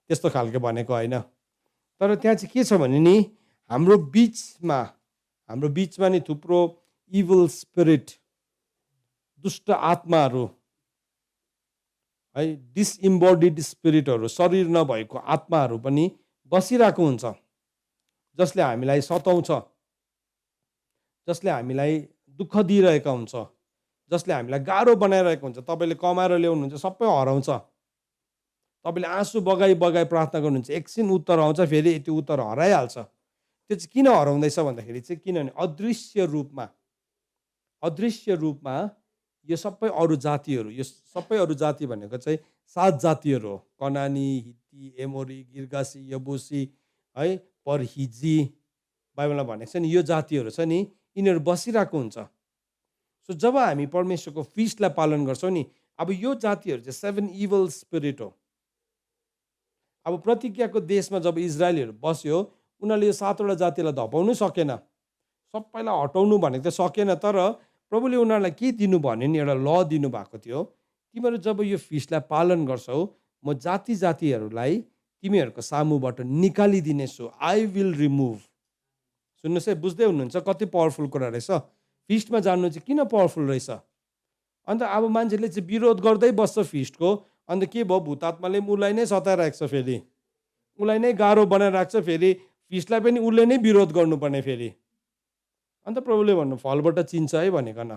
त्यस्तो खालको भनेको होइन। तर त्यहाँ चाहिँ के छ भने नि हाम्रो बिचमा नि थुप्रो इभल स्पिरिट, दुष्ट आत्माहरू है, डिसइम्बोडिड स्पिरिटहरू, शरीर नभएको आत्माहरू पनि बसिरहेको हुन्छ, जसले हामीलाई सताउँछ, जसले हामीलाई दुःख दिइरहेका हुन्छ, जसले हामीलाई गाह्रो बनाइरहेको हुन्छ। तपाईँले कमाएर ल्याउनुहुन्छ, सबै हराउँछ। तपाईँले आँसु बगाई प्रार्थना गर्नुहुन्छ, एकछिन उत्तर आउँछ, फेरि त्यो उत्तर हराइहाल्छ। त्यो चाहिँ किन हराउँदैछ भन्दाखेरि चाहिँ किनभने अदृश्य रूपमा यो सबै अरू जातिहरू, यो सबै अरू जाति भनेको चाहिँ 7 जातिहरू हो, कनानी, हित्ती, एमोरी, गिर्गासी, यबुसी है, परहिजी, बाइबलमा भनेको छ नि, यो जातिहरू छ नि, यिनीहरू बसिरहेको हुन्छ। सो जब हामी परमेश्वरको फिस्टलाई पालन गर्छौँ नि, अब यो जातिहरू चाहिँ 7 इभल स्पिरिट हो। अब प्रतिज्ञाको देशमा जब इजरायलीहरू बस्यो, उनीहरूले यो 7वटा जातिलाई धपाउनु सकेन, सबैलाई हटाउनु भनेको त सकेन, तर प्रभुले उनीहरूलाई के दिनु भन्यो नि, एउटा ल दिनुभएको थियो, तिमीहरू जब यो फिस्टलाई पालन गर्छौ म जाति जातिहरूलाई तिमीहरूको सामुबाट निकालिदिनेछु, आई विल रिमुभ। सुन्नुहोस् है, बुझ्दै हुनुहुन्छ कति पावरफुल कुरा रहेछ। फिस्टमा जानु चाहिँ किन पावरफुल रहेछ। अन्त अब मान्छेले चाहिँ विरोध गर्दै बस्छ फिस्टको। अन्त के भयो, भूतात्माले उसलाई नै सताइरहेको छ, फेरि उसलाई नै गाह्रो बनाइरहेको छ, फेरि फिस्टलाई पनि उसले नै विरोध गर्नुपर्ने फेरि। अन्त प्रभुले भन्नु फलबाट चिन्छ है भनेकन।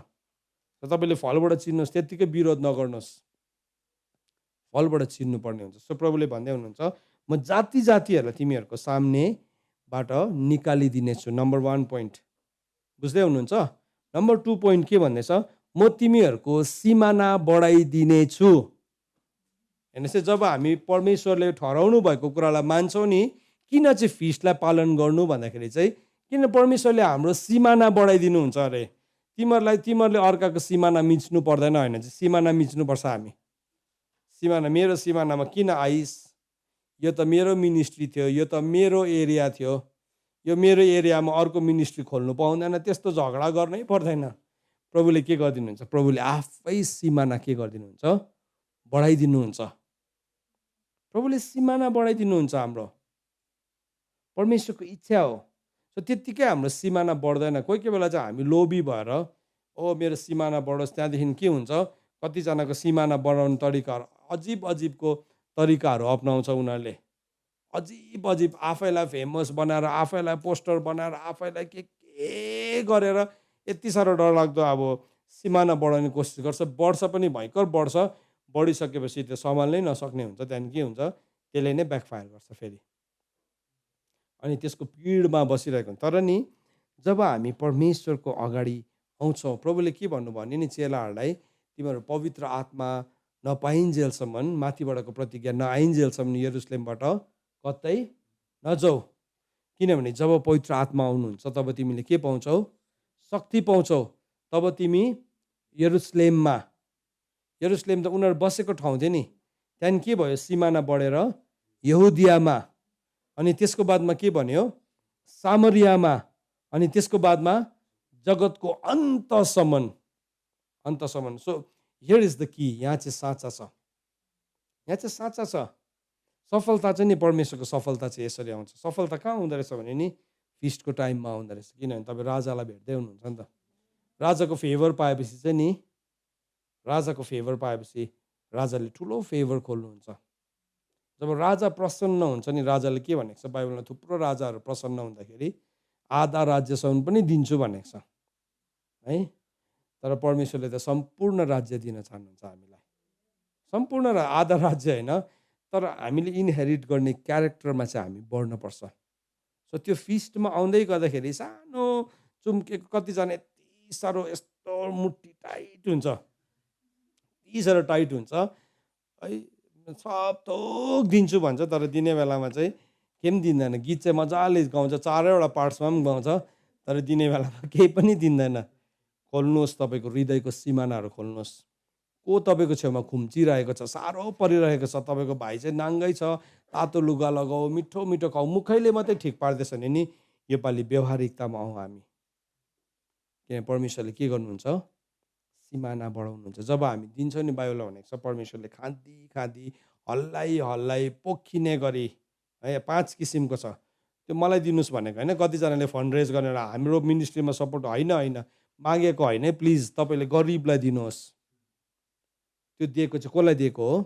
र तपाईँले फलबाट चिन्नुहोस्, त्यत्तिकै विरोध नगर्नुहोस्, फलबाट चिन्नुपर्ने हुन्छ। सो प्रभुले भन्दै हुनुहुन्छ म जाति जातिहरूलाई तिमीहरूको सामनेबाट निकालिदिनेछु। नम्बर 1 पोइन्ट बुझ्दै हुनुहुन्छ। नम्बर 2 पोइन्ट के भन्दैछ, म तिमीहरूको सिमाना बढाइदिनेछु। हेर्नुहोस् है, जब हामी परमेश्वरले ठहराउनु भएको कुरालाई मान्छौँ नि, किन चाहिँ फिस्टलाई पालन गर्नु भन्दाखेरि चाहिँ किन परमेश्वरले हाम्रो सिमाना बढाइदिनुहुन्छ अरे। तिमीहरूले अर्काको सिमाना मिच्नु पर्दैन, होइन चाहिँ सिमाना मिच्नुपर्छ हामी। सिमाना, मेरो सिमानामा किन आइस, यो त मेरो मिनिस्ट्री थियो, यो त मेरो एरिया थियो, यो मेरो एरियामा अर्को मिनिस्ट्री खोल्नु पाउँदैन, त्यस्तो झगडा गर्नै पर्दैन। प्रभुले के गरिदिनुहुन्छ, प्रभुले आफै सिमाना के गरिदिनुहुन्छ, बढाइदिनुहुन्छ। प्रभुले सिमाना बढाइदिनुहुन्छ। हाम्रो परमेश्वरको इच्छा हो। सो त्यत्तिकै हाम्रो सिमाना बढ्दैन। कोही कोही बेला चाहिँ हामी लोभी भएर मेरो सिमाना बढोस्, त्यहाँदेखि के हुन्छ, कतिजनाको सिमाना बढाउने तरिकाहरू अजिबको तरिकाहरू अप्नाउँछ उनीहरूले। अजिब आफैलाई फेमस बनाएर, आफैलाई पोस्टर बनाएर, आफैलाई के गरेर यति साह्रो डरलाग्दो अब सिमाना बढाउने कोसिस गर्छ। बढ्छ पनि, भयङ्कर बढ्छ। बढिसकेपछि त्यो सम्हाल्नै नसक्ने हुन्छ। त्यहाँदेखि के हुन्छ, त्यसले नै ब्याकफायर गर्छ फेरि, अनि त्यसको पिडमा बसिरहेको हुन्छ। तर नि जब हामी परमेश्वरको अगाडि आउँछौँ, प्रभुले के भन्नुभयो भने नि चेलाहरूलाई, तिमीहरू पवित्र आत्मा नपाइन्जेलसम्म, माथिबाटको प्रतिज्ञा नआइन्जेलसम्म यरुशलेमबाट कतै नजाऊ। किनभने जब पवित्र आत्मा आउनुहुन्छ तब तिमीले के पाउँछौ, शक्ति पाउँछौ। तब तिमी यरुशलेममा, यरुशलेम त उनीहरू बसेको ठाउँ थियो नि, त्यहाँदेखि के भयो, सिमाना बढेर यहुदियामा, अनि त्यसको बादमा के भन्यो, सामरियामा, अनि त्यसको बादमा जगतको अन्तसम्म। सो हियर इज द की। यहाँ चाहिँ साँचा छ, यहाँ चाहिँ साँचा छ। सफलता चाहिँ नि, परमेश्वरको सफलता चाहिँ यसरी आउँछ। सफलता कहाँ हुँदो रहेछ भने नि फिस्टको टाइममा आउँदो रहेछ। किनभने तपाईँ राजालाई भेट्दै हुनुहुन्छ नि त। राजाको फेभर पाएपछि चाहिँ नि, राजाको फेभर पाएपछि राजाले ठुलो फेभर खोल्नुहुन्छ। जब राजा प्रसन्न हुन्छ नि, राजाले के भनेको छ बाइबलमा, थुप्रो राजाहरू प्रसन्न हुँदाखेरि आधा राज्यसम्म पनि दिन्छु भनेको छ है। तर परमेश्वरले त सम्पूर्ण राज्य दिन चाहनुहुन्छ हामीलाई, सम्पूर्ण आधा राज्य होइन, तर हामीले इनहेरिट गर्ने क्यारेक्टरमा चाहिँ हामी बढ्नुपर्छ। सो त्यो फिस्टमा आउँदै गर्दाखेरि सानो चुम्केको, कतिजना यति साह्रो यस्तो मुट्ठी टाइट हुन्छ, यति साह्रो टाइट हुन्छ है, सब थोक दिन्छु भन्छ, तर दिने बेलामा चाहिँ के पनि दिँदैन। गीत चाहिँ मजाले गाउँछ, 4वटा पार्ट्समा पनि गाउँछ, तर दिने बेलामा केही पनि दिँदैन। खोल्नुहोस्, तपाईँको हृदयको सिमानाहरू खोल्नुहोस्। को तपाईँको छेउमा खुम्चिरहेको छ, साह्रो परिरहेको छ, तपाईँको भाइ चाहिँ नाङ्गै छ, तातो लुगा लगाऊ, मिठो मिठो खाऊ, मुखैले मात्रै ठिक पार्दैछ भने नि योपालि व्यवहारिकतामा आउँ हामी। किन परमेश्वरले के गर्नुहुन्छ, सिमाना बढाउनुहुन्छ। जब हामी दिन्छौँ नि, बाइबलमा भनेको छ परमेश्वरले खाँदी हल्लाई पोखिने गरी है, 5 किसिमको छ। त्यो मलाई दिनुहोस् भनेको होइन। कतिजनाले फन्ड रेज गरेर हाम्रो मिनिस्ट्रीमा सपोर्ट होइन मागेको होइन है, प्लिज तपाईँले गरिबलाई दिनुहोस्। त्यो दिएको चाहिँ कसलाई दिएको हो,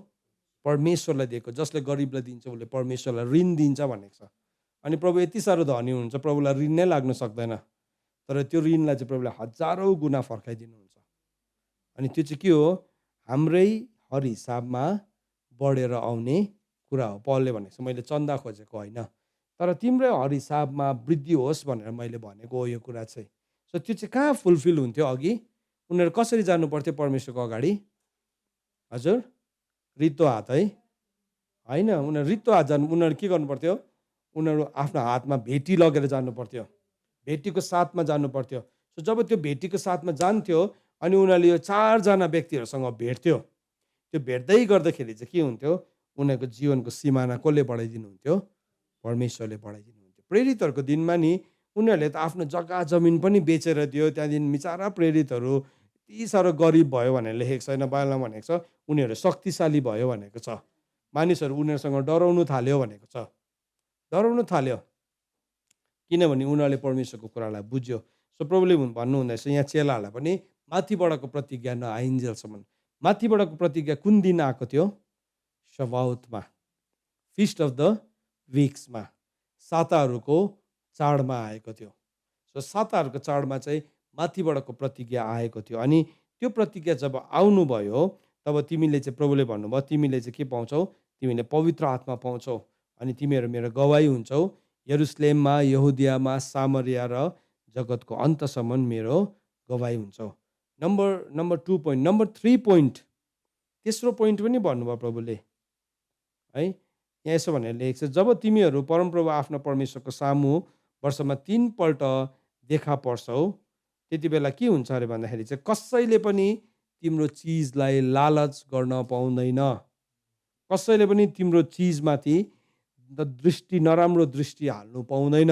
परमेश्वरलाई दिएको। जसले गरिबलाई दिन्छ उसले परमेश्वरलाई ऋण दिन्छ भनेको छ। अनि प्रभु यति साह्रो धनी हुनुहुन्छ, प्रभुलाई ऋण नै लाग्न सक्दैन, तर त्यो ऋणलाई चाहिँ प्रभुले हजारौँ गुणा फर्काइदिनुहुन्छ। अनि त्यो चाहिँ के हो, हाम्रै हर हिसाबमा बढेर आउने कुरा हो। पौलले भनेको छ, मैले चन्दा खोजेको होइन, तर तिम्रै हर हिसाबमा वृद्धि होस् भनेर मैले भनेको हो यो कुरा चाहिँ। सो त्यो चाहिँ कहाँ फुलफिल हुन्थ्यो अघि, उनीहरू कसरी जानु पर्थ्यो परमेश्वरको अगाडि, हजुर, रित्तो हात है होइन, उनीहरू रित्तो हात जानु, उनीहरू के गर्नु पर्थ्यो, उनीहरू आफ्नो हातमा भेटी लगेर जानु पर्थ्यो, भेटीको साथमा जानु पर्थ्यो। सो जब त्यो भेटीको साथमा जान्थ्यो अनि उनीहरूले यो 4जना व्यक्तिहरूसँग भेट्थ्यो, त्यो भेट्दै गर्दाखेरि चाहिँ के हुन्थ्यो, उनीहरूको जीवनको सिमाना कसले बढाइदिनु हुन्थ्यो, परमेश्वरले बढाइदिनु हुन्थ्यो। प्रेरितहरूको दिनमा नि उनीहरूले त आफ्नो जग्गा जमिन पनि बेचेर दियो। त्यहाँदेखि बिचारा प्रेरितहरू यति साह्रो गरिब भयो भनेर लेखेको छैन, बाइबलमा भनेको छ उनीहरू शक्तिशाली भयो भनेको छ। मानिसहरू उनीहरूसँग डराउनु थाल्यो भनेको छ, डराउनु थाल्यो। किनभने उनीहरूले परमेश्वरको कुरालाई बुझ्यो। सो प्रभुले भन्नुहुँदैछ यहाँ चेलाहरूलाई पनि माथिबाटको प्रतिज्ञा नआइन्जेलसम्म। माथिबाटको प्रतिज्ञा कुन दिन आएको थियो? शबाउतमा, फिस्ट अफ द विक्समा, साताहरूको चाडमा आएको थियो। सो साताहरूको चाडमा चाहिँ माथिबाटको प्रतिज्ञा आएको थियो। अनि त्यो प्रतिज्ञा जब आउनुभयो तब तिमीले चाहिँ प्रभुले भन्नुभयो तिमीले चाहिँ के पाउँछौ? तिमीले पवित्र आत्मा पाउँछौ अनि तिमीहरू मेरो गवाही हुन्छौ यरुशलेममा, यहुदियामा, सामरिया र जगतको अन्तसम्म मेरो गवाही हुन्छौ। Number 2 point. नम्बर 3 पोइन्ट, तेस्रो पोइन्ट पनि भन्नुभयो प्रभुले है। यहाँ यसो भनेर लेखेको छ, जब तिमीहरू परमप्रभु आफ्नो परमेश्वरको सामु वर्षमा 3 पल्ट देखा पर्छौ त्यति बेला के हुन्छ अरे भन्दाखेरि चाहिँ कसैले पनि तिम्रो चिजलाई लालच गर्न पाउँदैन। कसैले पनि तिम्रो चिजमाथि दृष्टि, नराम्रो दृष्टि हाल्नु पाउँदैन।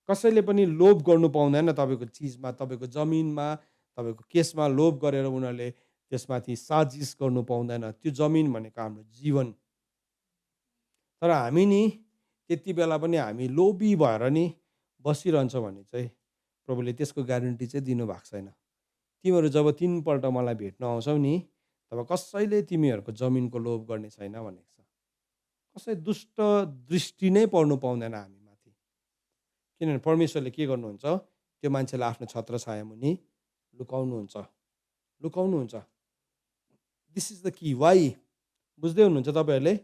कसैले पनि लोभ गर्नु पाउँदैन तपाईँको चिजमा, तपाईँको जमिनमा, तपाईँको केसमा लोभ गरेर उनीहरूले त्यसमाथि साजिस गर्नु पाउँदैन। त्यो जमिन भनेको हाम्रो जीवन। तर हामी नि त्यति बेला पनि हामी लोभी भएर नि बसिरहन्छौँ भने चाहिँ प्रभुले त्यसको ग्यारेन्टी चाहिँ दिनुभएको छैन। तिमीहरू जब 3 पल्ट मलाई भेट्न आउँछौ नि तब कसैले तिमीहरूको जमिनको लोभ गर्ने छैन भनेको छ। कसै दुष्ट दृष्टि नै पर्नु पाउँदैन हामी माथि, किनभने परमेश्वरले के गर्नुहुन्छ? त्यो मान्छेलाई आफ्नो छत्र छाया मुनि लुकाउनुहुन्छ। This is the key. Why? बुझ्दै हुनुहुन्छ तपाईँहरूले?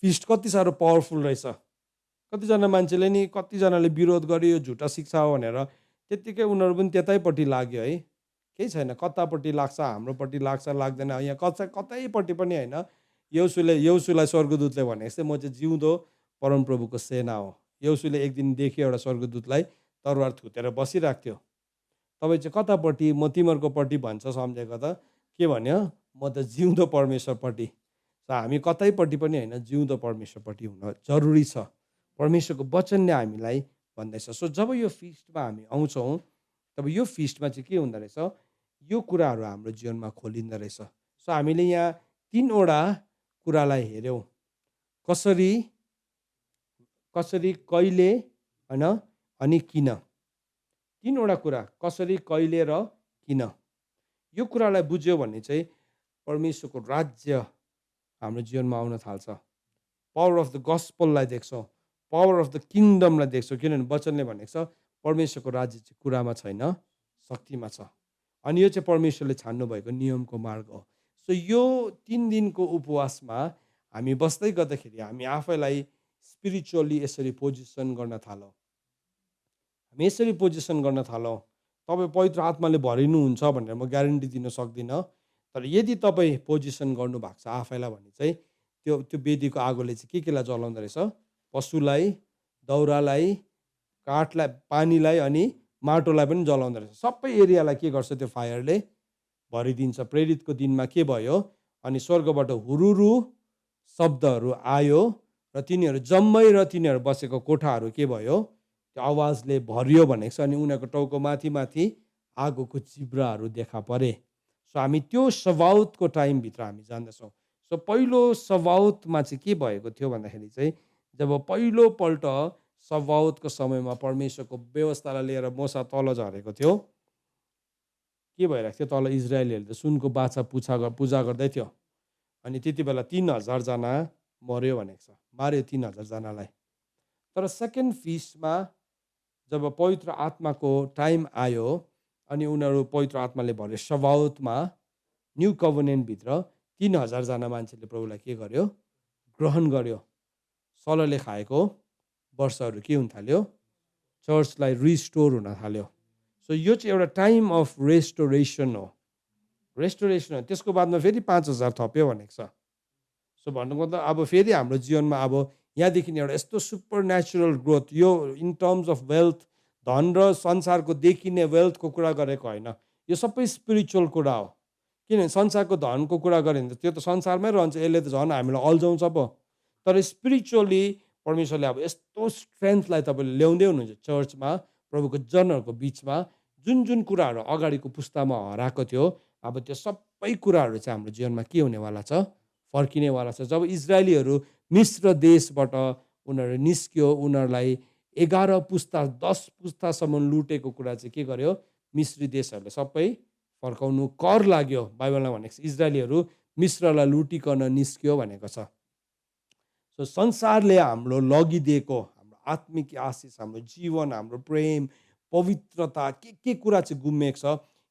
फिस्ट कति साह्रो पावरफुल रहेछ। कतिजना मान्छेले नि, कतिजनाले विरोध गर्यो यो झुटा शिक्षा हो भनेर, त्यत्तिकै उनीहरू पनि त्यतैपट्टि लाग्यो है। केही छैन, कतापट्टि लाग्छ, हाम्रोपट्टि लाग्छ, लाग्दैन, यहाँ कतैपट्टि पनि होइन। यहोशूलाई स्वर्गदूतले भनेको चाहिँ म चाहिँ जिउँदो परमप्रभुको सेना हो। यहोशूले एक दिन देख्यो एउटा स्वर्गदूतलाई तरवार थुतेर बसिरहेको थियो। तपाईँ चाहिँ कतापट्टि? म तिमीहरूको पट्टि भन्छ सम्झेको त के भन्यो? म त जिउँदो परमेश्वरपट्टि। हामी कतैपट्टि पनि होइन, जिउँदो परमेश्वरपट्टि हुन जरुरी छ। परमेश्वरको वचनले हामीलाई भन्दैछ। सो जब यो फिस्टमा हामी आउँछौँ तब यो फिस्टमा चाहिँ के हुँदो रहेछ? यो कुराहरू हाम्रो जीवनमा खोलिँदो रहेछ। सो हामीले यहाँ 3वटा कुरालाई हेऱ्यौँ, कसरी, कहिले होइन अनि किन। 3वटा कुरा, कसरी, कहिले र किन। यो कुरालाई बुझ्यो भने चाहिँ परमेश्वरको राज्य हाम्रो जीवनमा आउन थाल्छ। पावर अफ द गस्पललाई देख्छौँ, पावर अफ द किङडमलाई देख्छौँ। किनभने वचनले भनेको छ परमेश्वरको राज्य चाहिँ कुरामा छैन, शक्तिमा छ। अनि यो चाहिँ परमेश्वरले छान्नु भएको नियमको मार्ग हो। सो यो 3 दिनको उपवासमा हामी बस्दै गर्दाखेरि हामी आफैलाई स्पिरिचुअली यसरी पोजिसन गर्न थालौँ। हामी यसरी पोजिसन गर्न थालौँ। तपाईँ पवित्र आत्माले भरिनुहुन्छ भनेर म ग्यारेन्टी दिन सक्दिनँ। तर यदि तपाईँ पोजिसन गर्नुभएको छ आफैलाई भने चाहिँ त्यो वेदीको आगोले चाहिँ केलाई जलाउँदो रहेछ? पशुलाई, दाउरालाई, काठलाई, पानीलाई अनि माटोलाई पनि जलाउँदो रहेछ। सबै एरियालाई के गर्छ? त्यो फायरले भरिदिन्छ। प्रेरितको दिनमा के भयो? अनि स्वर्गबाट हुरुरु शब्दहरू आयो र तिनीहरू जम्मै र तिनीहरू बसेको कोठाहरू के भयो? त्यो आवाजले भरियो भनेको छ। अनि उनीहरूको टाउको माथि माथि आगोको चिब्राहरू देखा परे। सो हामी त्यो सवाउतको टाइमभित्र हामी जान्दछौँ। सो पहिलो सवाउतमा चाहिँ के भएको थियो भन्दाखेरि चाहिँ जब पहिलोपल्ट सवाउतको समयमा परमेश्वरको व्यवस्थालाई लिएर मोसा तल झरेको थियो, के भइरहेको थियो? तल इजरायलीहरूले त सुनको बाछा पूजा गर्दै थियो। अनि त्यति बेला 3000 जना मर्यो भनेको छ, मार्यो 3000 जनालाई। तर सेकेन्ड फिस्टमा जब पवित्र आत्माको टाइम आयो अनि उनीहरू पवित्र आत्माले भरे सवाउतमा न्यू कभनेन्टभित्र 3000 जना मान्छेले प्रभुलाई के गर्यो? ग्रहण गर्यो। सलले खाएको वर्षहरू के हुन थाल्यो? चर्चलाई रिस्टोर हुन थाल्यो। सो यो चाहिँ एउटा टाइम अफ रेस्टोरेसन हो। त्यसको बादमा फेरि 5000 थप्यो भनेको छ। सो भन्नुको मतलब अब फेरि हाम्रो जीवनमा अब यहाँदेखि एउटा यस्तो सुपर नेचुरल ग्रोथ, यो इन टर्म्स अफ वेल्थ, धन र संसारको देखिने वेल्थको कुरा गरेको होइन, यो सबै स्पिरिचुअल कुरा हो। किनभने संसारको धनको कुरा गऱ्यो भने त त्यो त संसारमै रहन्छ, यसले त झन् हामीलाई अल्झाउँछ पो। तर स्पिरिचुअली परमेश्वरले अब यस्तो स्ट्रेन्थलाई तपाईँले ल्याउँदै हुनुहुन्छ चर्चमा, प्रभुको जनहरूको बिचमा। जुन जुन कुराहरू अगाडिको पुस्तामा हराएको थियो, अब त्यो सबै कुराहरू चाहिँ हाम्रो जीवनमा के हुनेवाला छ? फर्किनेवाला छ। जब इजरायलीहरू मिस्र देशबाट उनीहरू निस्क्यो, उनीहरूलाई 11 पुस्ता 10 पुस्तासम्म लुटेको कुरा चाहिँ के गर्यो, मिश्री देशहरूले सबै फर्काउनु कर लाग्यो। बाइबलमा भनेको छ इजरायलीहरू मिश्रलाई लुटिकन निस्क्यो भनेको छ। सो संसारले हाम्रो लगिदिएको हाम्रो आत्मिक आशिष, हाम्रो जीवन, हाम्रो प्रेम, पवित्रता के कुरा चाहिँ गुमेको छ,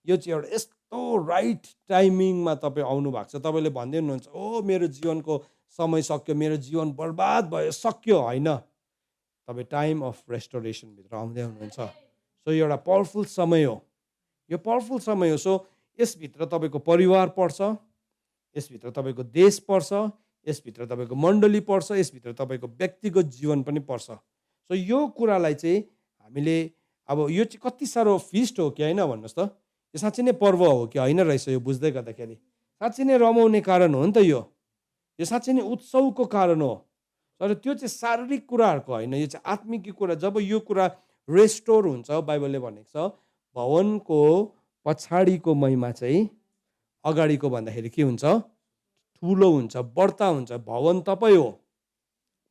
यो चाहिँ एउटा यस्तो राइट टाइमिङमा तपाईँ आउनु भएको छ। तपाईँले भन्दै हुनुहुन्छ ओ मेरो जीवनको समय सक्यो, मेरो जीवन बर्बाद भयो, सक्यो। होइन, तपाईँ टाइम अफ रेस्टोरेसनभित्र आउँदै हुनुहुन्छ। सो यो एउटा पावरफुल समय हो, यो पावरफुल समय हो। सो यसभित्र तपाईँको परिवार पर्छ, यसभित्र तपाईँको देश पर्छ, यसभित्र तपाईँको मण्डली पर्छ, यसभित्र तपाईँको व्यक्तिगत जीवन पनि पर्छ। सो यो कुरालाई चाहिँ हामीले अब यो चाहिँ कति साह्रो फिस्ट हो कि होइन भन्नुहोस् त, यो साँच्चै नै पर्व हो कि होइन रहेछ, यो बुझ्दै गर्दाखेरि साँच्चै नै रमाउने कारण हो नि त, यो साँच्चै नै उत्सवको कारण हो। तर त्यो चाहिँ शारीरिक कुराहरूको होइन, यो चाहिँ आत्मिक कुरा। जब यो कुरा रेस्टोर हुन्छ, बाइबलले भनेको छ भवनको पछाडिको महिमा चाहिँ अगाडिको भन्दाखेरि के हुन्छ, ठुलो हुन्छ, बढ्ता हुन्छ। भवन तपाईँ हो,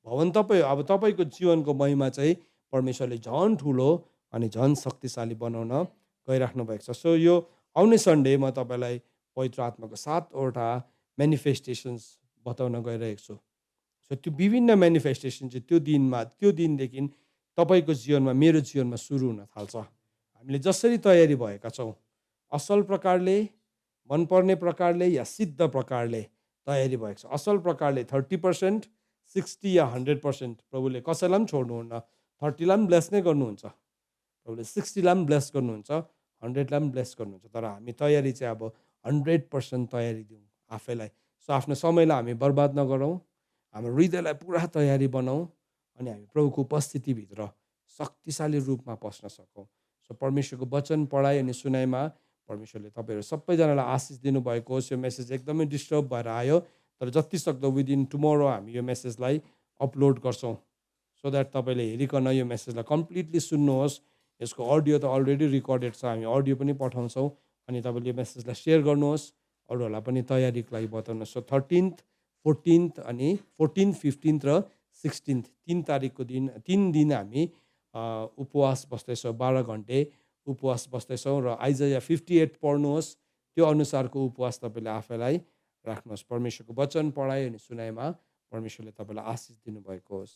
भवन तपाईँ हो। अब तपाईँको जीवनको महिमा चाहिँ परमेश्वरले झन् ठुलो अनि झन् शक्तिशाली बनाउन गइराख्नु भएको छ। सो यो आउने सन्डे म तपाईँलाई पवित्र आत्माको 7वटा मेनिफेस्टेसन्स बताउन गइरहेको छु। सो त्यो विभिन्न मेनिफेस्टेसन चाहिँ त्यो दिनदेखि तपाईँको जीवनमा, मेरो जीवनमा सुरु हुन थाल्छ। हामीले जसरी तयारी भएका छौँ, असल प्रकारले, मनपर्ने प्रकारले या सिद्ध प्रकारले तयारी भएको छ। असल प्रकारले 30%, 60 या 100%। प्रभुले कसैलाई पनि छोड्नुहुन्न। 30लाई पनि ब्लेस नै गर्नुहुन्छ, प्रभुले 60लाई पनि ब्लेस गर्नुहुन्छ, 100लाई पनि ब्लेस गर्नुहुन्छ। तर हामी तयारी चाहिँ अब 100% तयारी दिउँ आफैलाई। सो आफ्नो समयलाई हामी बर्बाद नगरौँ, हाम्रो हृदयलाई पुरा तयारी बनाऊ अनि हामी प्रभुको उपस्थितिभित्र शक्तिशाली रूपमा पस्न सकौँ। सो परमेश्वरको वचन पढाइ अनि सुनाइमा परमेश्वरले तपाईँहरू सबैजनालाई आशिष दिनुभएको होस्। यो मेसेज एकदमै डिस्टर्ब भएर आयो, तर जति सक्दो विदिन टुमोरो हामी यो मेसेजलाई अपलोड गर्छौँ, सो द्याट तपाईँले हेरिकन यो मेसेजलाई कम्प्लिटली सुन्नुहोस्। यसको अडियो त अलरेडी रिकर्डेड छ, हामी अडियो पनि पठाउँछौँ। अनि तपाईँले यो मेसेजलाई सेयर गर्नुहोस्, अरूहरूलाई पनि तयारीको लागि बताउनुहोस्। सो 13th, 14th अनि 14th, 15th र 16th 3 तारिकको दिन, 3 दिन हामी उपवास बस्दैछौँ, 12 घन्टे उपवास बस्दैछौँ। र आइजाया 58 पढ्नुहोस्, त्यो अनुसारको उपवास तपाईँले आफैलाई राख्नुहोस्। परमेश्वरको वचन पढाइ अनि सुनाइमा परमेश्वरले तपाईँलाई आशिष दिनुभएको होस्।